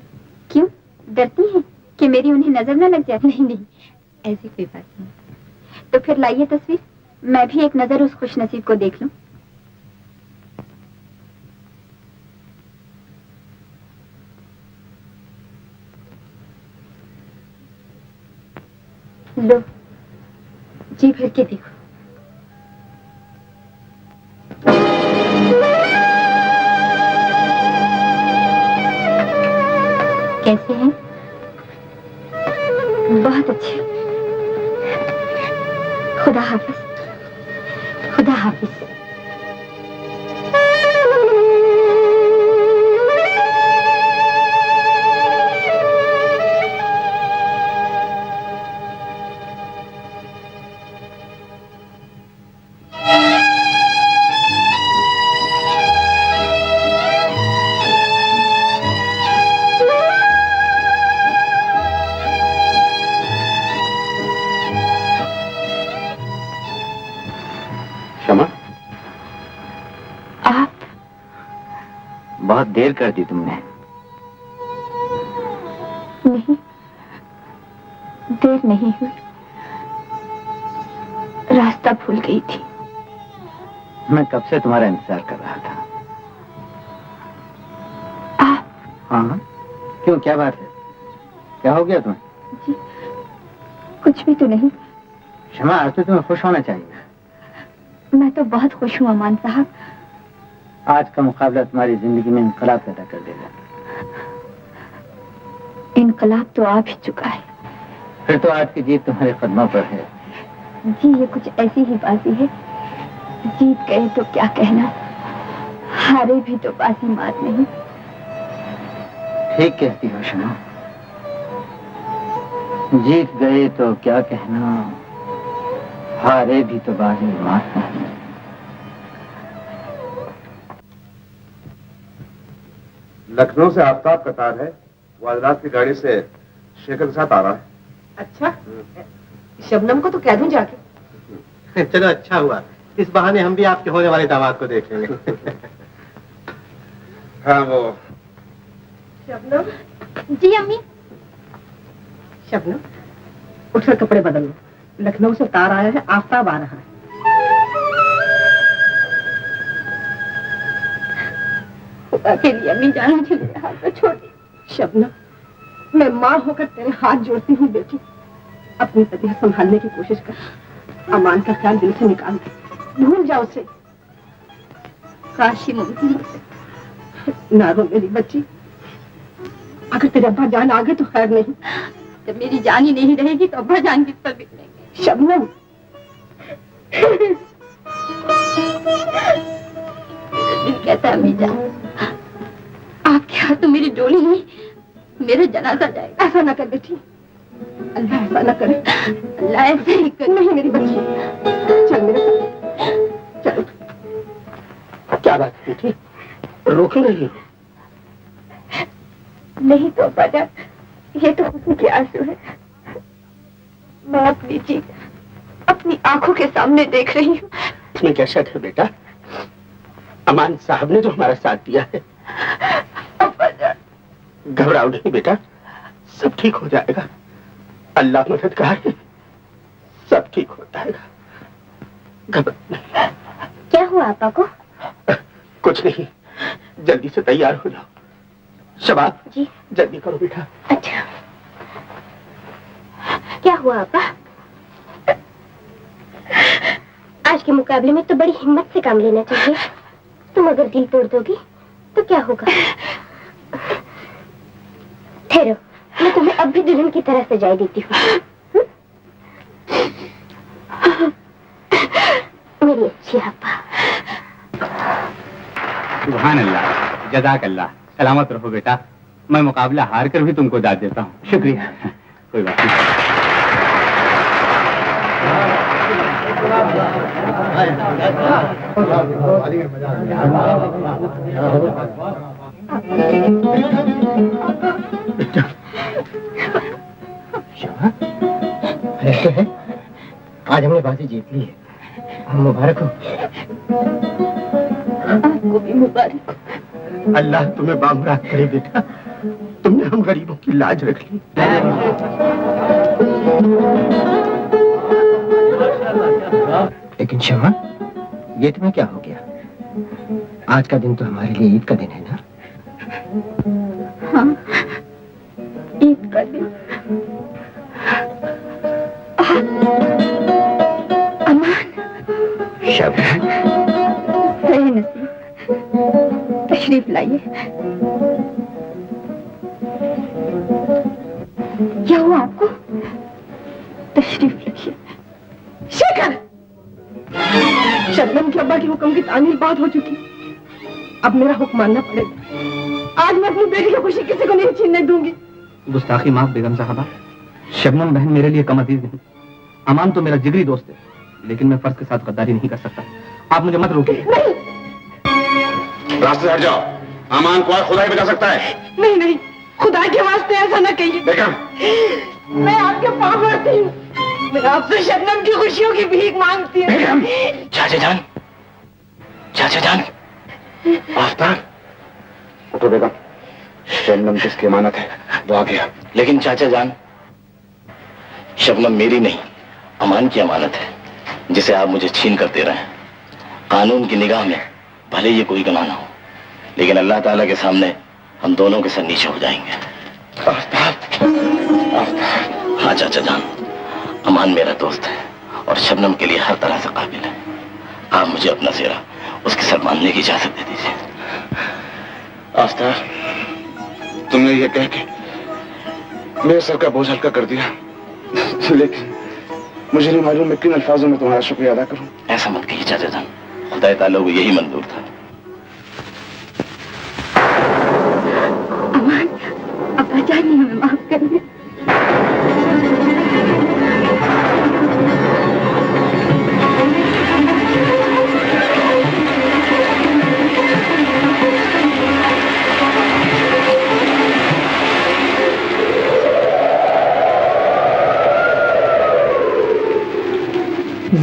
क्यों, डरती हैं कि मेरी उन्हें नजर न लग जाए? नहीं नहीं, ऐसी कोई बात नहीं। तो फिर लाइए तस्वीर, मैं भी एक नजर उस खुशनसीब को देख लूं। लो, जी भर के देखो। कैसे हैं? बहुत अच्छे। खुदा हाफिज। खुदा हाफिज। देर कर दी तुमने। नहीं, देर नहीं हुई, रास्ता भूल गई थी। मैं कब से तुम्हारा इंतजार कर रहा था। हाँ, क्यों, क्या बात है? क्या हो गया तुम्हें? जी, कुछ भी तो नहीं। शमा, आज तो तुम्हें खुश होना चाहिए। मैं तो बहुत खुश हूँ अमान साहब। आज का मुकाबला तुम्हारी जिंदगी में इनकलाब पैदा कर देगा। इनकलाब तो आ भी चुका है। फिर तो आज की जीत तुम्हारे कदमों पर है। जी, ये कुछ ऐसी ही बाजी है, जीत गए तो क्या कहना, हारे भी तो बाजी मात नहीं। ठीक कहती हो शमा, जीत गए तो क्या कहना, हारे भी तो बाजी मात नहीं। लखनऊ से आफ्ताब कतार है, वो आज रात की गाड़ी से शेखर के साथ आ रहा है। अच्छा, शबनम को तो कह दूं जाके। चलो अच्छा हुआ, इस बहाने हम भी आपके होने वाले दामाद को देख लेंगे। हाँ वो शबनम। जी अम्मी। शबनम, उठकर कपड़े बदल लो, लखनऊ से तार आया है, आफ्ताब आ रहा है। खुदा के लिए अम्मी जान, मुझे मेरे हाथ में छोड़ दी। शबनम, मैं माँ होकर तेरे हाथ जोड़ती हूँ बेटी, अपनी तबीयत संभालने की कोशिश कर। अमान का ख्याल दिल से निकाल दे, भूल जाओ उसे। काश ही मुमकिन हो। ना रो मेरी बच्ची, अगर तेरे अब्बा जान आ गए तो खैर नहीं। जब मेरी जान ही नहीं रहेगी तो अब्बा जान किस पर बिकनेंगे। शबनम, दिल कहता है अम्मी जान, आपके हाथ तो मेरी डोली नहीं, मेरा जनाजा जाएगा। ऐसा ना कर बेटी, अल्लाह ऐसा ना करे। अल्लाह ऐसे ही करे। नहीं मेरी बच्ची, चल मेरे साथ, चलो। क्या बात है बेटी, रो क्यों रही हो? नहीं तो अब्बा जान, ये तो खुशी के आंसू है। मैं अपनी जीत अपनी आंखों के सामने देख रही हूँ। इसमें क्या शक है बेटा, अमान साहब ने जो हमारा साथ दिया है। घबराओ नहीं बेटा, सब ठीक हो जाएगा, अल्लाह मददगार है, सब ठीक हो जाएगा। क्या हुआ आपा को? कुछ नहीं, जल्दी से तैयार हो जाओ। शबाब जी, जल्दी करो बेटा। अच्छा, क्या हुआ आपा? आज के मुकाबले में तो बड़ी हिम्मत से काम लेना चाहिए। तुम अगर दिल तोड़ दोगी तो क्या होगा? ठहरो, मैं तुम्हें अब भी दुल्हन की तरह सजाई देती हूँ। मेरी अच्छी आपा। सुभान अल्लाह, जज़ाक अल्लाह। सलामत रहो बेटा, मैं मुकाबला हार कर भी तुमको दाद देता हूँ। शुक्रिया। कोई बात नहीं। ऐसे है, आज हमने बाजी जीत ली है, हम मुबारक हो। आपको भी मुबारक हो। अल्लाह तुम्हें बामुराद करे बेटा, तुमने हम गरीबों की लाज रख ली। लेकिन शमा, ये तुम्हें क्या हो गया? आज का दिन तो हमारे लिए ईद का दिन है ना? हाँ, ईद का दिन। अमान। शबनम। सही नसीब, तशरीफ लाइए। क्या हुआ आपको? तशरीफ रखिए। शेखर, शबनम के अब्बा के हुक्म की तामील बात हो चुकी, अब मेरा हुक्म मानना पड़ेगा। आज मैं अपनी बेटी की खुशी किसी को नहीं छीनने दूंगी। गुस्ताखी माफ बेगम साहबा, शबनम बहन मेरे लिए कम अजीज नहीं। अमान तो मेरा जिगरी दोस्त है, लेकिन मैं फर्ज के साथ गद्दारी नहीं कर सकता। आप मुझे मत रोकिए। रास्ते से हट जाओ, अमान को खुदा ही बचा सकता है। नहीं नहीं, खुदा के वास्ते ऐसा ना कहिए। बेगम, मैं आपके पाँव पड़ती हूँ, मैं आपसे शबनम की खुशियों की भीख मांगती हूँ। बेगम। चाचा जान, चाचा जान, आफ्ताब, उठो बेगम, शबनम जिसकी अमानत है वो आ गया। लेकिन चाचा जान, शबनम मेरी नहीं, अमान की अमानत है, जिसे आप मुझे छीन कर दे रहे हैं। कानून की निगाह में भले ये कोई गुनाह ना हो, लेकिन अल्लाह ताला के सामने हम दोनों के सर नीचे हो जाएंगे। हाँ चाचा जान, अमान मेरा दोस्त है और शबनम के लिए हर तरह से काबिल है। आप मुझे अपना सेहरा उसके सर मानने की इजाजत दे दीजिए। आफ्ताब, तुमने ये कह के मेरे सर का बोझ हल्का कर दिया, लेकिन मुझे नहीं मालूम मैं किन अल्फाजों में तुम्हारा शुक्रिया अदा करूं। ऐसा मत कहिए चाचा जान, खुदा ताला को यही मंजूर था। अमान, अब्बा जान हमें माफ कर दे।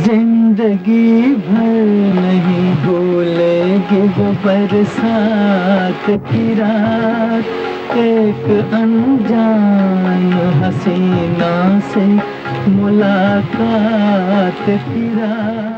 जिंदगी भर नहीं भूलेगी वो बरसात की रात, एक अनजान हसीना से मुलाकात की रात।